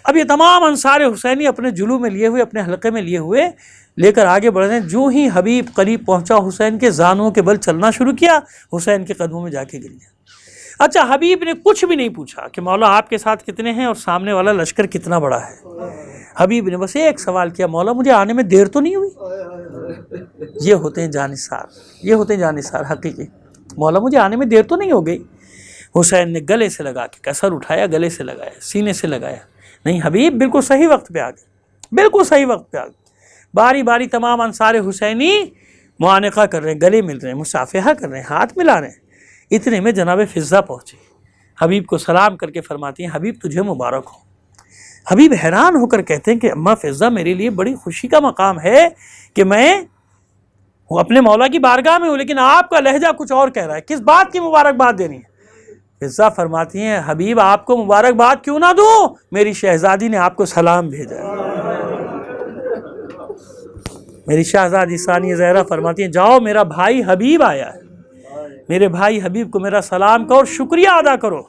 اب یہ تمام انصار حسینی اپنے جلو میں لیے ہوئے، اپنے حلقے میں لیے ہوئے لے کر آگے بڑھ رہے ہیں۔ جو ہی حبیب قریب پہنچا، حسین کے زانوں کے بل چلنا شروع کیا، حسین کے قدموں میں جا کے گر گیا۔ اچھا حبیب نے کچھ بھی نہیں پوچھا کہ مولا آپ کے ساتھ کتنے ہیں اور سامنے والا لشکر کتنا بڑا ہے، حبیب نے بس ایک سوال کیا، مولا مجھے آنے میں دیر تو نہیں ہوئی؟ یہ ہوتے ہیں جانثار، یہ ہوتے ہیں جانثار حقیقی، مولا مجھے آنے میں دیر تو نہیں ہو گئی؟ حسین نے گلے سے لگا کے کسر اٹھایا، گلے سے لگایا، سینے سے لگایا، نہیں حبیب بالکل صحیح وقت پہ آ گئے، بالکل صحیح وقت پہ آ گئے۔ باری باری تمام انصار حسینی معانقہ کر رہے ہیں، گلے مل رہے ہیں، مصافحہ کر رہے ہیں، ہاتھ ملا رہے ہیں۔ اتنے میں جناب فضہ پہنچی، حبیب کو سلام کر کے فرماتی ہیں حبیب تجھے مبارک ہو۔ حبیب حیران ہو کر کہتے ہیں کہ اماں فضہ میرے لیے بڑی خوشی کا مقام ہے کہ میں اپنے مولا کی بارگاہ میں ہوں، لیکن آپ کا لہجہ کچھ اور کہہ رہا ہے، کس بات کی مبارکباد دینی ہے؟ فضہ فرماتی ہیں حبیب آپ کو مبارکباد کیوں نہ دوں، میری شہزادی نے آپ کو سلام بھیجا ہے۔ میری شہزادی ثانیہ زہرا فرماتی ہیں جاؤ میرا بھائی حبیب آیا ہے، میرے بھائی حبیب کو میرا سلام کہو اور شکریہ ادا کرو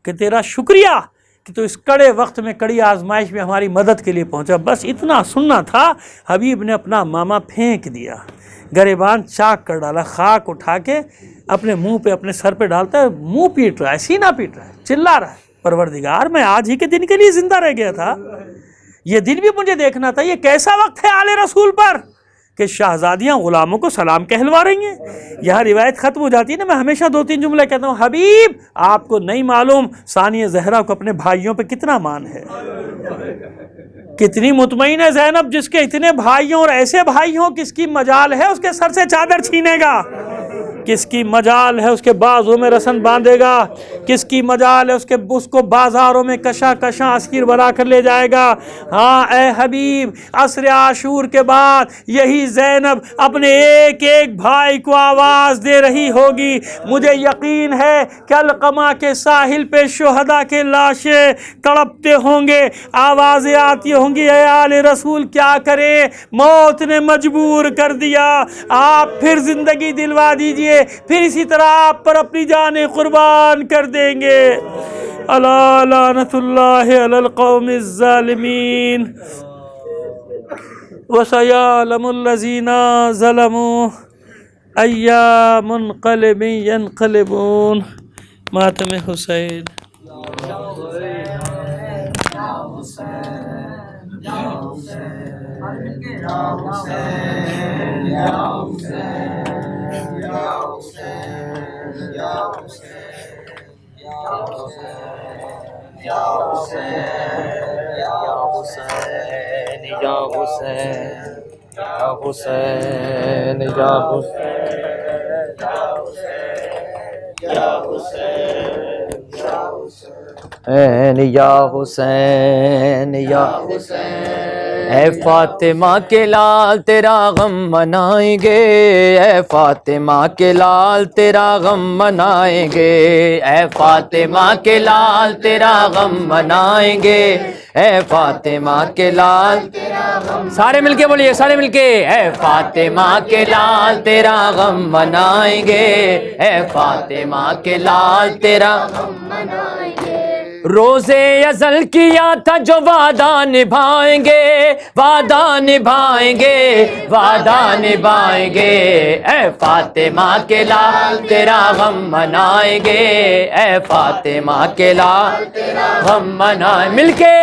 کہ تیرا شکریہ کہ تو اس کڑے وقت میں، کڑی آزمائش میں ہماری مدد کے لیے پہنچا۔ بس اتنا سننا تھا، حبیب نے اپنا ماما پھینک دیا، گریبان چاک کر ڈالا، خاک اٹھا کے اپنے منہ پہ، اپنے سر پہ ڈالتا ہے، منہ پیٹ رہا ہے، سینہ پیٹ رہا ہے، چلا رہا ہے پروردگار میں آج ہی کے دن کے لیے زندہ رہ گیا تھا، یہ دن بھی مجھے دیکھنا تھا، یہ کیسا وقت ہے آل رسول پر کہ شہزادیاں غلاموں کو سلام کہلوا رہی ہیں۔ یہاں روایت ختم ہو جاتی ہے نا، میں ہمیشہ دو تین جملے کہتا ہوں، حبیب آپ کو نہیں معلوم ثانیہ زہرا کو اپنے بھائیوں پہ کتنا مان ہے، کتنی مطمئن ہے زینب، جس کے اتنے بھائیوں اور ایسے بھائی ہوں، کس کی مجال ہے اس کے سر سے چادر چھینے گا، کس کی مجال ہے اس کے بازوں میں رسن باندھے گا، کس کی مجال ہے اس کو بازاروں میں کشاں کشاں اسیر بنا کر لے جائے گا۔ ہاں اے حبیب، عصر عاشور کے بعد یہی زینب اپنے ایک ایک بھائی کو آواز دے رہی ہوگی۔ مجھے یقین ہے کہ القمہ کے ساحل پہ شہداء کے لاشیں تڑپتے ہوں گے، آوازیں آتی ہوں گی، اے آل رسول کیا کرے، موت نے مجبور کر دیا، آپ پھر زندگی دلوا دیجئے، پھر اسی طرح آپ پر اپنی جانیں قربان کر دیں گے۔ الا لعنت اللہ علی القوم الظالمین وسیعلم الذین ظلموا ای منقلب ینقلبون۔ ماتم حسین۔ یا حسین یا اے فاطمہ کے لال تیرا غم منائیں گے، اے فاطمہ کے لال تیرا غم منائیں گے، اے فاطمہ کے لال تیرا غم منائیں گے، اے فاطمہ کے لال تیرا غم، سارے مل کے بولیے، سارے مل کے، اے فاطمہ کے لال تیرا غم منائیں گے، اے فاطمہ کے لال تیرا غم منائیں گے۔ روزے ازل کیا تھا جو وعدہ نبھائیں گے، وعدہ نبھائیں گے، وعدہ نبھائیں گے، اے فاطمہ کے لال تیرا غم منائیں گے، اے فاطمہ کے لال تیرا غم منائیں، مل کے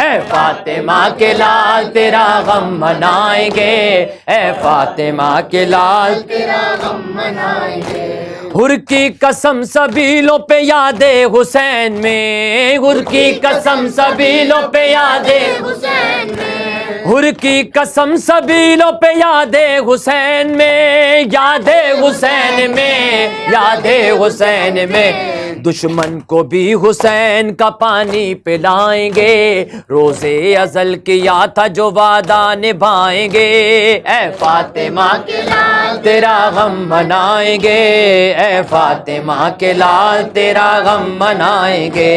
اے فاطمہ کے لال تیرا غم منائیں گے، اے فاطمہ کے لال تیرا غم منائیں گے۔ حر کی قسم سبیلوں پہ یاد حسین میں، حر کی قسم سبیلوں پہ یاد حسین میں، حر کی قسم سبیلوں پہ یاد حسین میں، یاد حسین میں، یاد حسین میں، دشمن کو بھی حسین کا پانی پلائیں گے، روزے ازل کیا تھا جو وعدہ نبھائیں گے، اے فاطمہ کے لال تیرا غم منائیں گے، اے فاطمہ کے لال تیرا غم منائیں گے،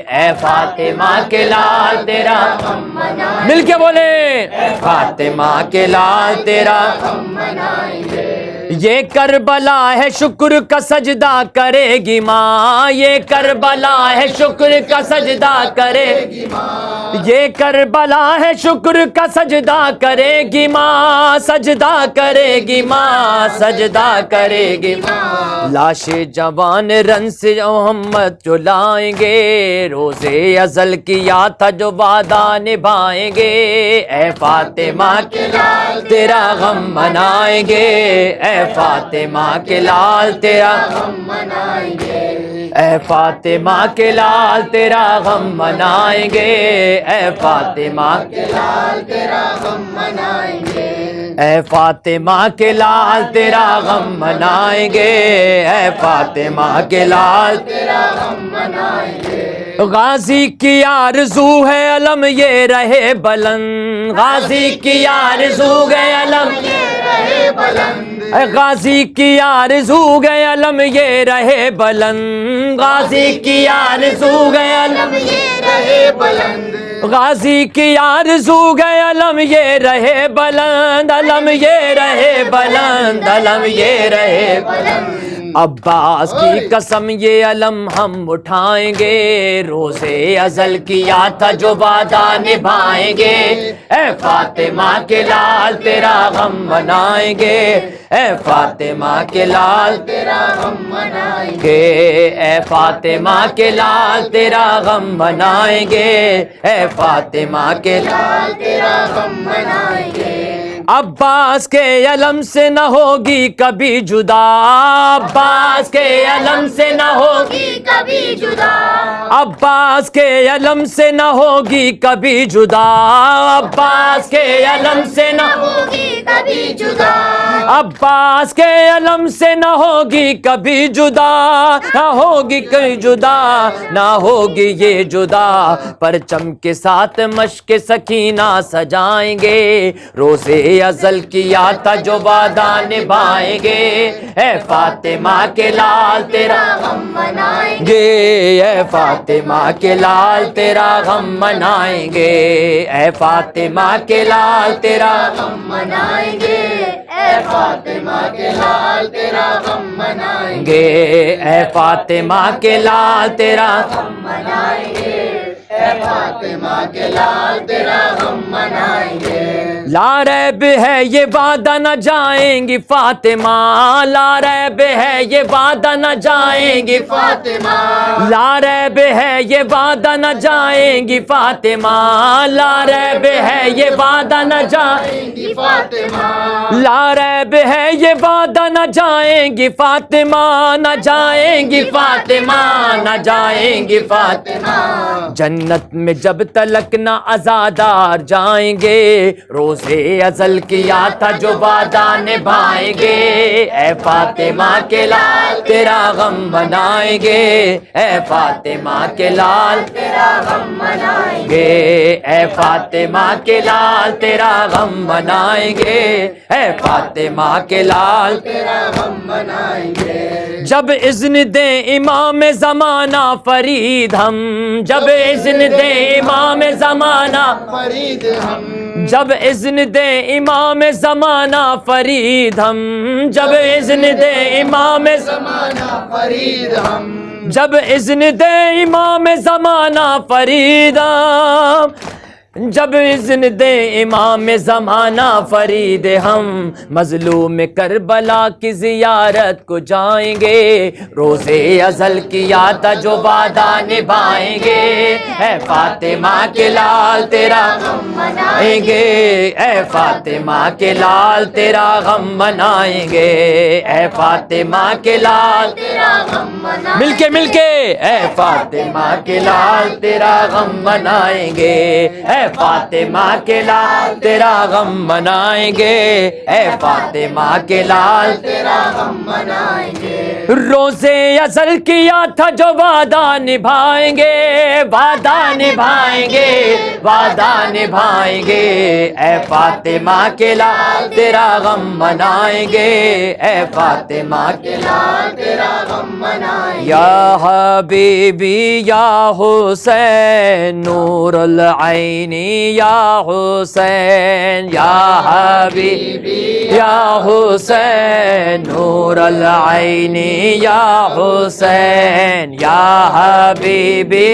اے فاطمہ کے لال تیرا غم منائیں گے، مل کے بولے اے فاطمہ کے لال تیرا غم منائیں گے۔ یہ کربلا ہے شکر کا سجدہ کرے گی ماں، یہ کربلا ہے شکر کا سجدہ کرے گی ماں، یہ کربلا ہے شکر کا سجدہ کرے گی ماں، سجدہ کرے گی ماں، سجدہ کرے گی ماں، لاش جوان رن سے محمد جو لائیں گے، روزے ازل کیا تھا جو وعدہ نبھائیں گے، اے فاطمہ کے لال تیرا غم منائیں گے، اے فاطمہ کے لال تیرا غم منائیں گے، اے فاطمہ کے لال تیرا غم منائیں گے، اے فاطمہ کے لال تیرا غم منائیں گے، اے فاطمہ کے لال تیرا غم منائیں گے، اے فاطمہ کے لال تیرا غم منائیں گے۔ غازی کی آرزو ہے علم یہ رہے بلند، غازی کی آرزو ہے علم یہ رہے بلند، غازی کی آرزو ہے علم یہ رہے بلند، غازی کی آرزو ہے علم یہ رہے بلند، غازی کی آرزو ہے علم یہ رہے بلند، علم یہ رہے بلند، علم یہ رہے بلند، عباس کی قسم یہ علم ہم اٹھائیں گے، روزے ازل کیا تھا جو وعدہ نبھائیں گے، اے فاطمہ کے لال تیرا غم منائیں گے، اے فاطمہ کے لال تیرا غم منائیں گے، اے فاطمہ کے لال تیرا غم منائیں گے، اے فاطمہ کے لال تیرا غم منائیں گے۔ عباس کے علم سے نہ ہوگی کبھی جدا، عباس کے علم سے نہ ہوگی کبھی جدا، عباس کے علم سے نہ ہوگی کبھی جدا، عباس کے علم سے نہ ہوگی کبھی جدا، عباس کے علم سے نہ ہوگی کبھی جدا، نہ ہوگی کبھی جدا، نہ ہوگی یہ جدا، پرچم کے ساتھ مشق سکینہ سجائیں گے، روزے ازل کیا تھا جو وعدہ نبھائیں گے، اے فاطمہ کے لال تیرا غم منائیں گے، اے فاطمہ کے لال تیرا غم منائیں گے، اے فاطمہ کے لال تیرا غم منائیں گے، اے فاطمہ کے لال تیرا غم منائیں گے، اے فاطمہ کے لال تیرا غم منائیں گے، اے فاطمہ کے لال تیرا غم منائیں گے۔ لا ریب ہے یہ وعدہ نہ جائیں گی فاطمہ، لا ریب ہے یہ وعدہ نہ جائیں گی فاطمہ، لا ریب ہے یہ وعدہ نہ جائیں گی فاطمہ، لا ریب ہے یہ وعدہ نہ جائیں گی فاطمہ، لا ریب ہے یہ وعدہ نہ جائیں گی فاطمہ، نہ جائیں گی فاطمہ، نہ جائیں گی فاطمہ، جنت میں جب تلک نہ عزادار جائیں گے، روزے ازل کیا تھا جو وعدہ نبھائیں گے، اے فاطمہ کے لال تیرا غم منائیں گے، اے فاطمہ کے لال تیرا غم منائیں گے، اے فاطمہ کے لال تیرا غم منائیں گے، اے فاطمہ کے لال تیرا غم منائیں گے۔ جب اذن دیں امام زمانہ فرید ہم، جب اذن اذن دے امام زمانہ فرید ہم، جب اذن دے امام زمانہ فرید ہم، جب اذن دے امام زمانہ فرید ہم، جب اذن دے امام زمانہ فرید ہم، جب اذن دے امام زمانہ فرید ہم، مظلوم کربلا کی زیارت کو جائیں گے، روزے ازل کیا تھا جو وعدہ نبھائیں گے، اے فاطمہ کے لال تیرا غم منائیں گے، اے فاطمہ کے لال تیرا غم منائیں گے، اے فاطمہ کے لال تیرا غم منائیں گے، مل کے اے فاطمہ کے لال تیرا غم منائیں گے، اے فاطمہ کے لال تیرا غم منائیں گے، اے فاطمہ کے لال تیرا غم منائیں گے، روزے ازل کیا تھا جو وعدہ نبھائیں گے، وعدہ نبھائیں گے، وعدہ نبھائیں گے، اے فاطمہ کے لال تیرا غم منائیں گے، اے فاطمہ کے لال تیرا غم منائیں گے، یا حبیبی یا حسین نور العین یا حسین، یا حبیبی یا حسین نور العین یا حسین، یا حبیبی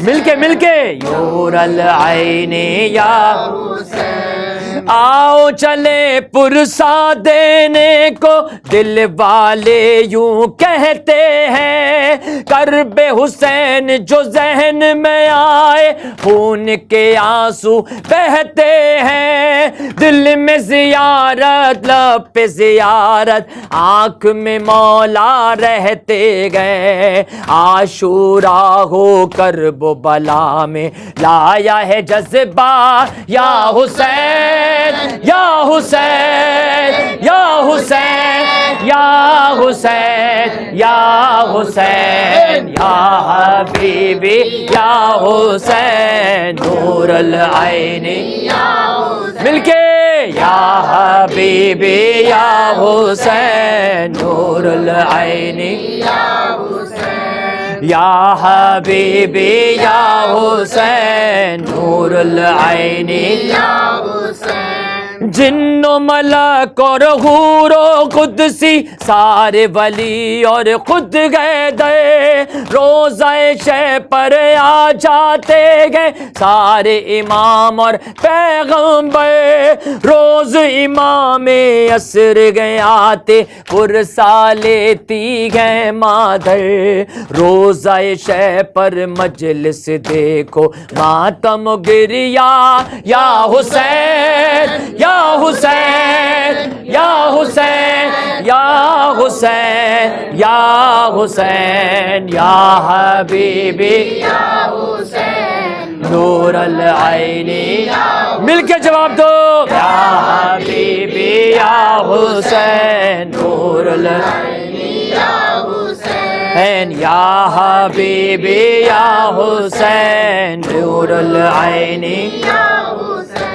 مل کے نور العین یا حسین، آؤ چلے پرسا دینے کو دل والے یوں کہتے ہیں، کرب حسین جو ذہن میں آئے خون کے آنسو بہتے ہیں، دل میں زیارت لب پہ زیارت آنکھ میں مولا رہتے گئے، عاشورا ہو کرب و بلا میں لایا ہے جذبہ، یا حسین یا حسین یا حسین یا حسین یا حسین، یا حبیبی یا حسین نور العین مل کے، یا حبیبی یا حسین نور العین یا حبیبی یا حسین نور العین، جن و ملک اور حور و قدسی سارے ولی اور خود گئے دے، روزہ شہ پر آ جاتے گئے سارے امام اور پیغمبر، روز امام عصر گئے آتے پرسا لیتی گئے مادر، روزہ شہ پر مجلس دیکھو ماتم گریا، یا حسین یا حسین یا حسین یا حسین یا حسین، یا حبیبی یا حسین نور العین، مل کے جواب دو، یا حبیبی یا حسین نور العین یا حسین، یا حبیبی یا حسین نور العین یا حسین،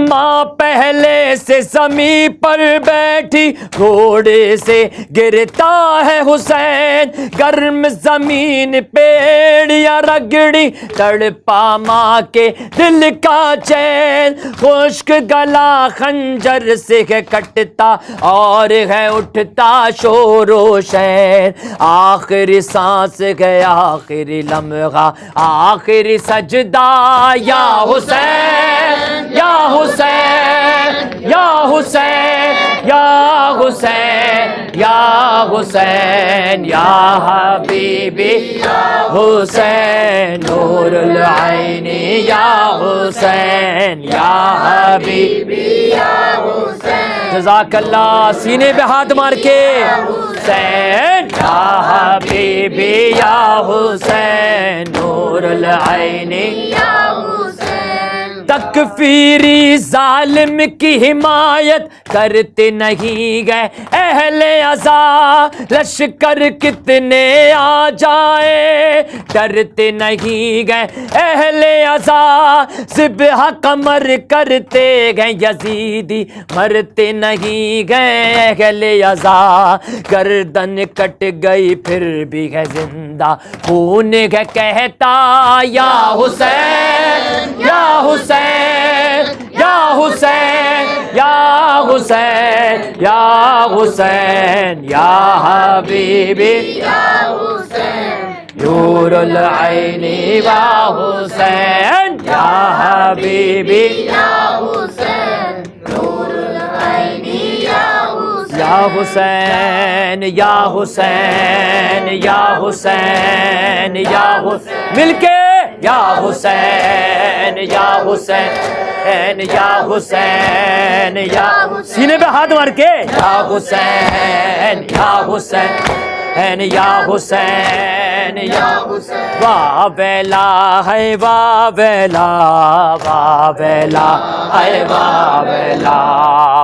ماں پہلے سے زمین پر بیٹھی گھوڑے سے گرتا ہے حسین، گرم زمین پیڑیاں رگڑی تڑپا ماں کے دل کا چین، خشک گلا خنجر سے ہے کٹتا اور ہے اٹھتا شور و شین، آخری سانس ہے آخری لمحہ آخری سجدہ، یا حسین یا حسین یا حسین یا حسین یا حسین، یا حبیبی یا حسین نور العین یا حسین، یا حبیبی یا حسین، جزاک اللہ، سینے پہ ہاتھ مار کے، حسین یا حبیبی یا حسین نور العین یا حسین، تکفیری ظالم کی حمایت کرتے نہیں گئے اہل عزا، لشکر کتنے آ جائے ڈرتے نہیں گئے اہل عزا، ذبح قمر کرتے گئے یزیدی مرتے نہیں گئے اہل عزا، گردن کٹ گئی پھر بھی ہے زندہ بندہ خون ہے کہتا یا حسین یا حسین یا حسین یا حسین یا حسین یا حبیبی یا حسین نور العین و حسین یا حبیبی یا حسین نور العین یا حسین یا حسین یا حسین یا حسین مل کے یا حسین یا حسین یا حسین یا سینے پہ ہاتھ مار کے یا حسین یا حسین یا حسین یا حسین واہ بیلا ہے واہ بیلا واہ بیلا ہے واہ بیلا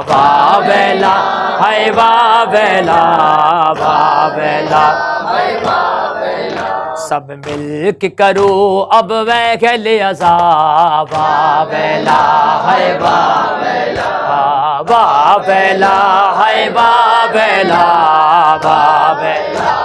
واہ بیلا ہے واہ بیلا واہ بیلا سب مل کے کرو اب ویل عذاب واہ بیلا ہے واہ بیلا واہ بیلا ہے واہ بیلا واہ بیلا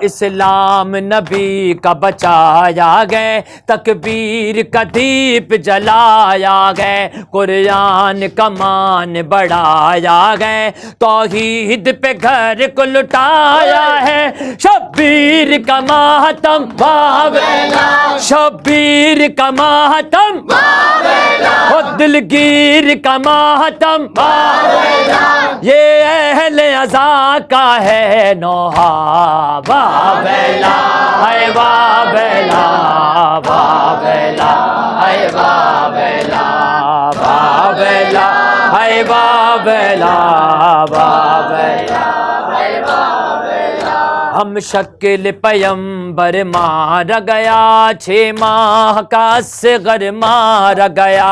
اسلام نبی کا بچایا گئے تکبیر کا دیپ جلایا گئے قرآن کا مان بڑھایا گئے توحید پہ گھر کو لٹایا ہے شبیر کا ماتم واہ بیلا شبیر کا ماتم واہ بیلا دلگیر کا ماتم واہ بیلا یہ اہل عزا کا ہے نوحہ واہ بیلا ہے واہ بیلا واہ بیلا ہے واہ بیلا واہ بیلا ہے واہ بیلا واہ بیلا ہم شکل پیمبر مارا گیا 6 ماہ کا اصغر مارا گیا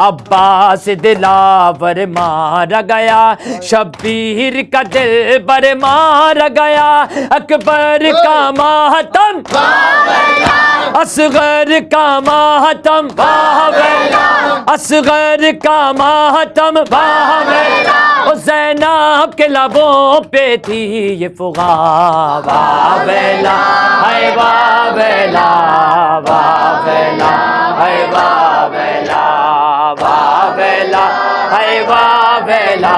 عباس دلاور مارا گیا شبیر کا دل بر مارا گیا اکبر کا ماتم اصغر کا ماتم واہ بیلا اصغر کا ماتم واہ بیلا زینب کے لبوں پہ تھی یہ فغاں واہ بیلا ہے واہ بیلا واہ بیلا ہے واہ بیلا واہ بیلا ہے واہ بیلا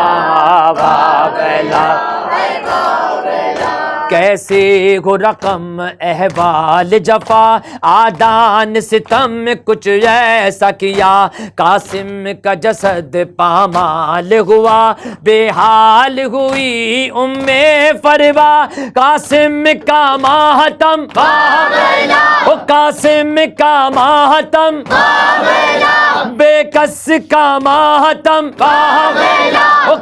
واہ بیلا کیسے ہو رقم احوال جفا آدان ستم کچھ ایسا کیا قاسم کا جسد پامال ہوا بے حال ہوئی فروا قاسم کا ماتم قاسم کا ماتم بے کس کا ماتم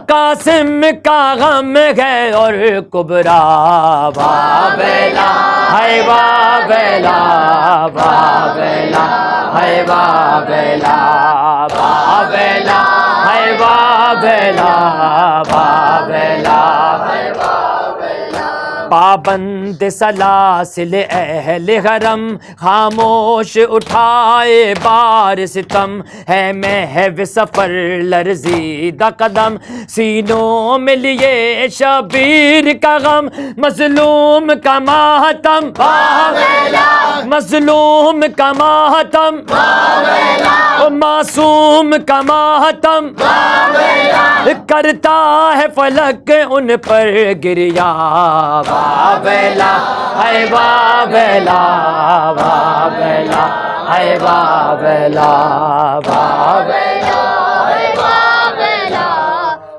قاسم کا غم ہے اور کبرا واہ بیلا ہے واہ بیلا واہ بیلا ہے واہ بیلا واہ بیلا ہے واہ بیلا واہ بیلا پابند سلاسل اہل حرم خاموش اٹھائے بار ستم ہے محو سفر لرزیدہ قدم سینوں میں لیے شبیر کا غم مظلوم کا ماتم مظلوم کا ماتم معصوم کا ماتم کرتا ہے فلک ان پر گریا واہ بیلا ہے واہ بیلا واہ بیلا ہے واہ بیلا واہ بیلا ہے واہ بیلا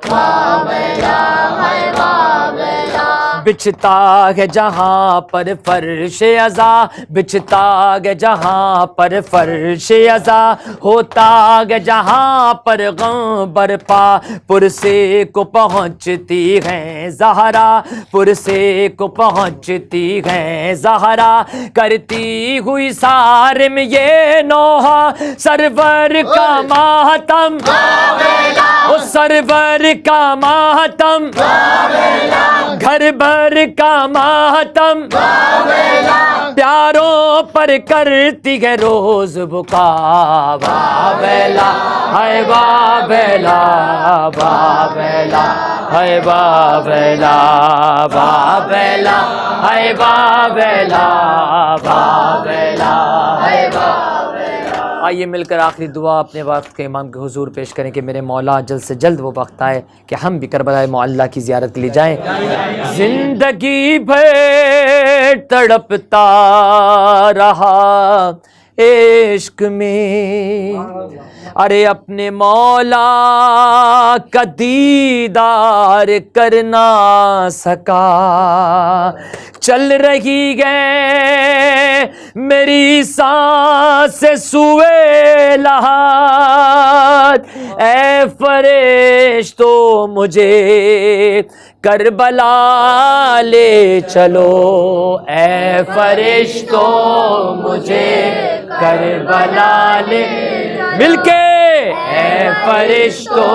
واہ بیلا ہے واہ بیلا بچھتا ہے جہاں پر فرش عزا بچھتا ہے جہاں پر فرش عزا ہوتا ہے جہاں پر غم برپا پرسے کو پہنچتی ہیں زہرا پرسے کو پہنچتی ہیں زہرا کرتی ہوئی سارے میں یہ نوحہ سرور کا ماتم او سرور کا ماتم گھر بھر کا ماتم پیاروں پر کرتی ہے روز بکا واہ بیلا ہے واہ بیلا واہ بیلا ہے بابلا بابلا ہے بابلا بابلا ہے بابلا۔ آئیے مل کر آخری دعا اپنے وقت کے امام کے حضور پیش کریں کہ میرے مولا جلد سے جلد وہ وقت آئے کہ ہم بھی کربلا معلیٰ کی زیارت کے لیے جائیں۔ زندگی بھر تڑپتا رہا عشق میں، ارے اپنے مولا کا دیدار کرنا سکا، چل رہی ہے میری سانس سوئے لحد، اے فرشتو مجھے کربلا لے چلو، اے فرشتو مجھے کربلا لے، مل کے اے فرشتو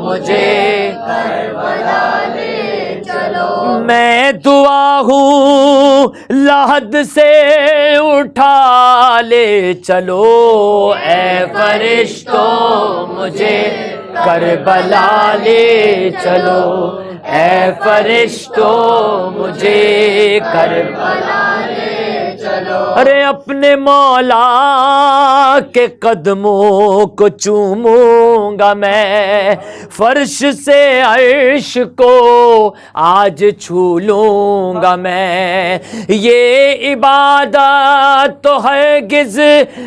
مجھے کربلا لے چلو، میں دعا ہوں لحد سے اٹھا لے چلو، اے فرشتو مجھے کربلا لے چلو، اے فرشتو مجھے کربلا لے چلو، ارے اپنے مولا کے قدموں کو چوموں گا میں، فرش سے عرش کو آج چھو لوں گا میں، یہ عبادت تو ہرگز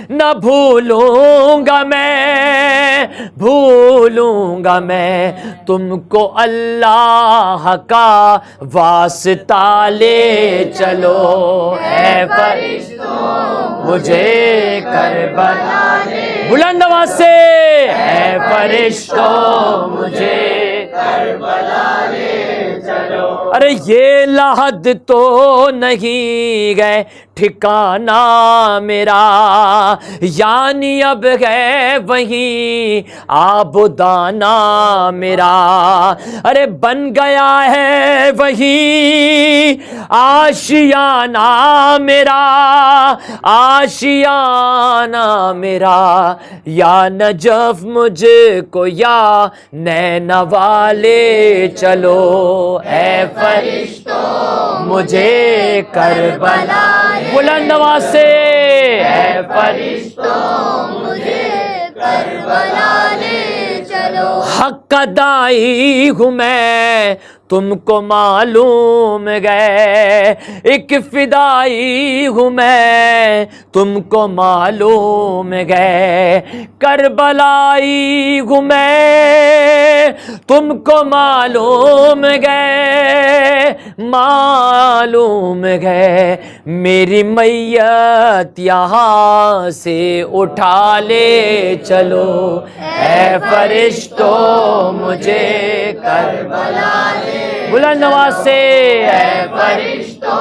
نہ بھولوں گا میں، بھولوں گا میں تم کو اللہ کا واسطہ لے چلو، اے فرشتو مجھے کربلا لے، بلند آواز سے اے فرشتو مجھے کربلا لے چلو، ارے یہ لحد تو نہیں گئے ٹھکانہ میرا، یعنی اب ہے وہیں آبودانہ میرا، ارے بن گیا ہے وہیں آشیانہ میرا، آشیانہ میرا، یا نجف مجھ کو یا نینوا لے چلو، اے فرشتو مجھے کربلا، بلند آواز سے اے فرشتو مجھے کربلا لے چلو، حق دائی ہوں میں تم کو معلوم گئے، ایک فدائی ہوں میں تم کو معلوم گئے، کربلائی ہوں میں تم کو معلوم گئے، معلوم گئے، میری میت یہاں سے اٹھا لے چلو، اے فرشتو مجھے کربلا لے، بلند آواز سے اے فرشتو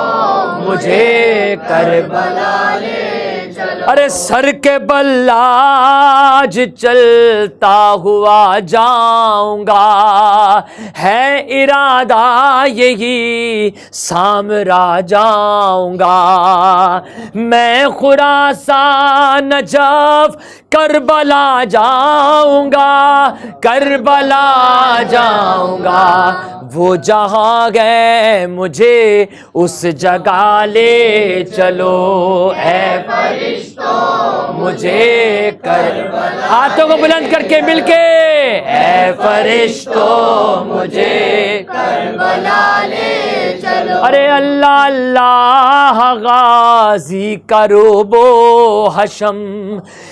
مجھے کربلا لے چلو، ارے سر کے بل آج چلتا ہوا جاؤں گا، ہے ارادہ یہی سامرا جاؤں گا، میں خراسان نجف کربلا جاؤں گا، کربلا جاؤں گا، وہ جہاں گئے مجھے اس جگہ لے چلو، اے فرشتو مجھے کربلا، ہاتھوں کو بلند کر کے مل کے اے فرشتو مجھے کربلا لے چلو، ارے اللہ اللہ غازی کا روب و حشم،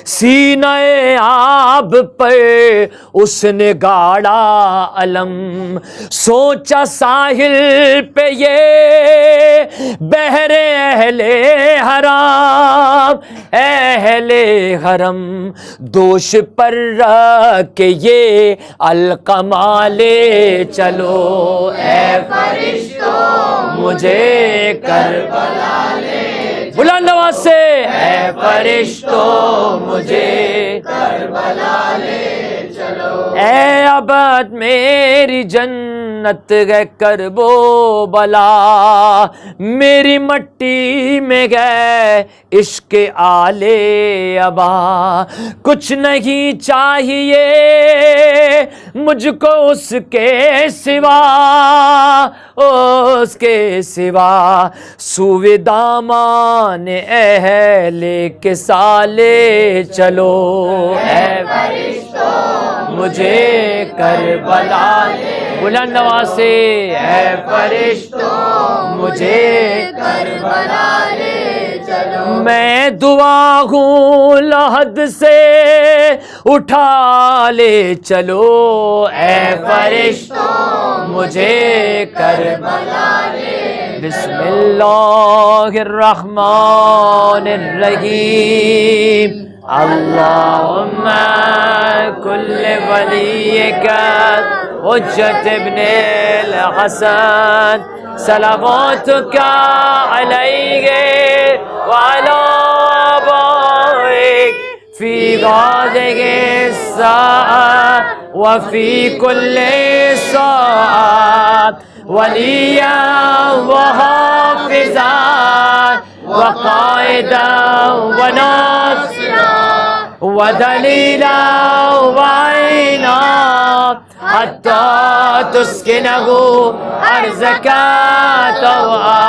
سینہ آب پر اس نے گاڑا علم، سوچا ساحل پہ یہ بحر اہل حرام، اہل حرم، دوش پر رکھ کے یہ القمہ لے چلو، اے فرشتو مجھے کربلا لے، بلند آواز سے اے فرشتو مجھے کربلا لے چلو، اے ابد میری جنت جنت گئے کربو بلا، میری مٹی میں گئے عشق آل ابا، کچھ نہیں چاہیے مجھ کو اس کے سوا، اس کے سوا، سوئے دامان اہل کے سالے چلو، اے فرشتوں مجھے کربلا بلند آواز سے، اے فرشتوں مجھے کربلا لے چلو، میں دعا ہوں لحد سے اٹھا لے چلو، اے فرشتوں مجھے کربلا لے چلو، بسم اللہ الرحمن الرحیم، اللہم کل ولیک حجت ابن الحسن صلواتک علیہ وعلی آبائک فی هذه الساعة وفی کل ساعة ولیا وحافظا وقائدا وناصرا ودلیلا وعینا حتی تسکنہ ارضک طوعا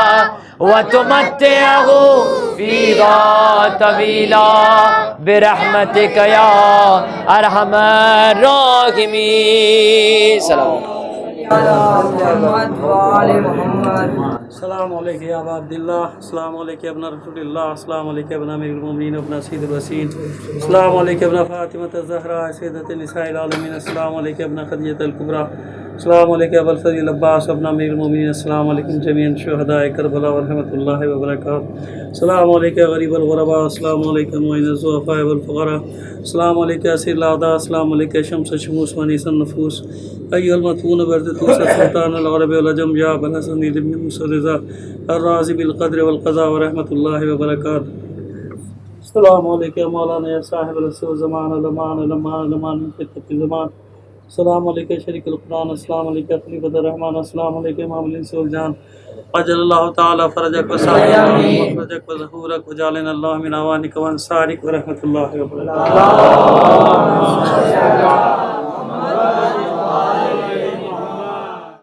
وتمتعہ فیہا طویلا برحمتک یا ارحم الراحمین۔ سلام السلام علیکم یا ابا عبداللہ، السلام علیکم ابن رسول اللہ، السلام علیکم ابن امیر المومنین ابن سید الوسین، السلام علیکم ابن فاطمۃ الزہرا سیدۃ النساء العالمین، السلام علیکم ابن خدیجۃ الکبریٰ، السلام علیکم ابو الفضل عباس ابن امیر المومنین، السلام علیکم جمیع شہداء کربلا ورحمۃ اللہ وبرکاتہ، السلام علیکم غریب الغرباء، السلام علیکم معین الضعفاء والفقراء، السلام علیکم اسیر الاعداء، السلام علیکم شمس الشموس ونیس النفوس، ایها المدفون بردتوس سلطان العرب والعجم یا ابا الحسن ابن موسیٰ رضا الراضی بالقدر والقضاء ورحمۃ اللہ وبرکاتہ، السلام علیکم مولانا یا صاحب الرسول زمان المان المان المان فتح الزمان، السلام علیکم شریک القرآن، السلام علیکم خلیفۃ الرحمن، السلام علیکم امام الانس والجان، اجل اللہ تعالی فرجک و سعیک و مخرجک و ظہورک و جعلنا اللہ من عوانک و انصارک ورحمۃ اللہ وبرکاتہ۔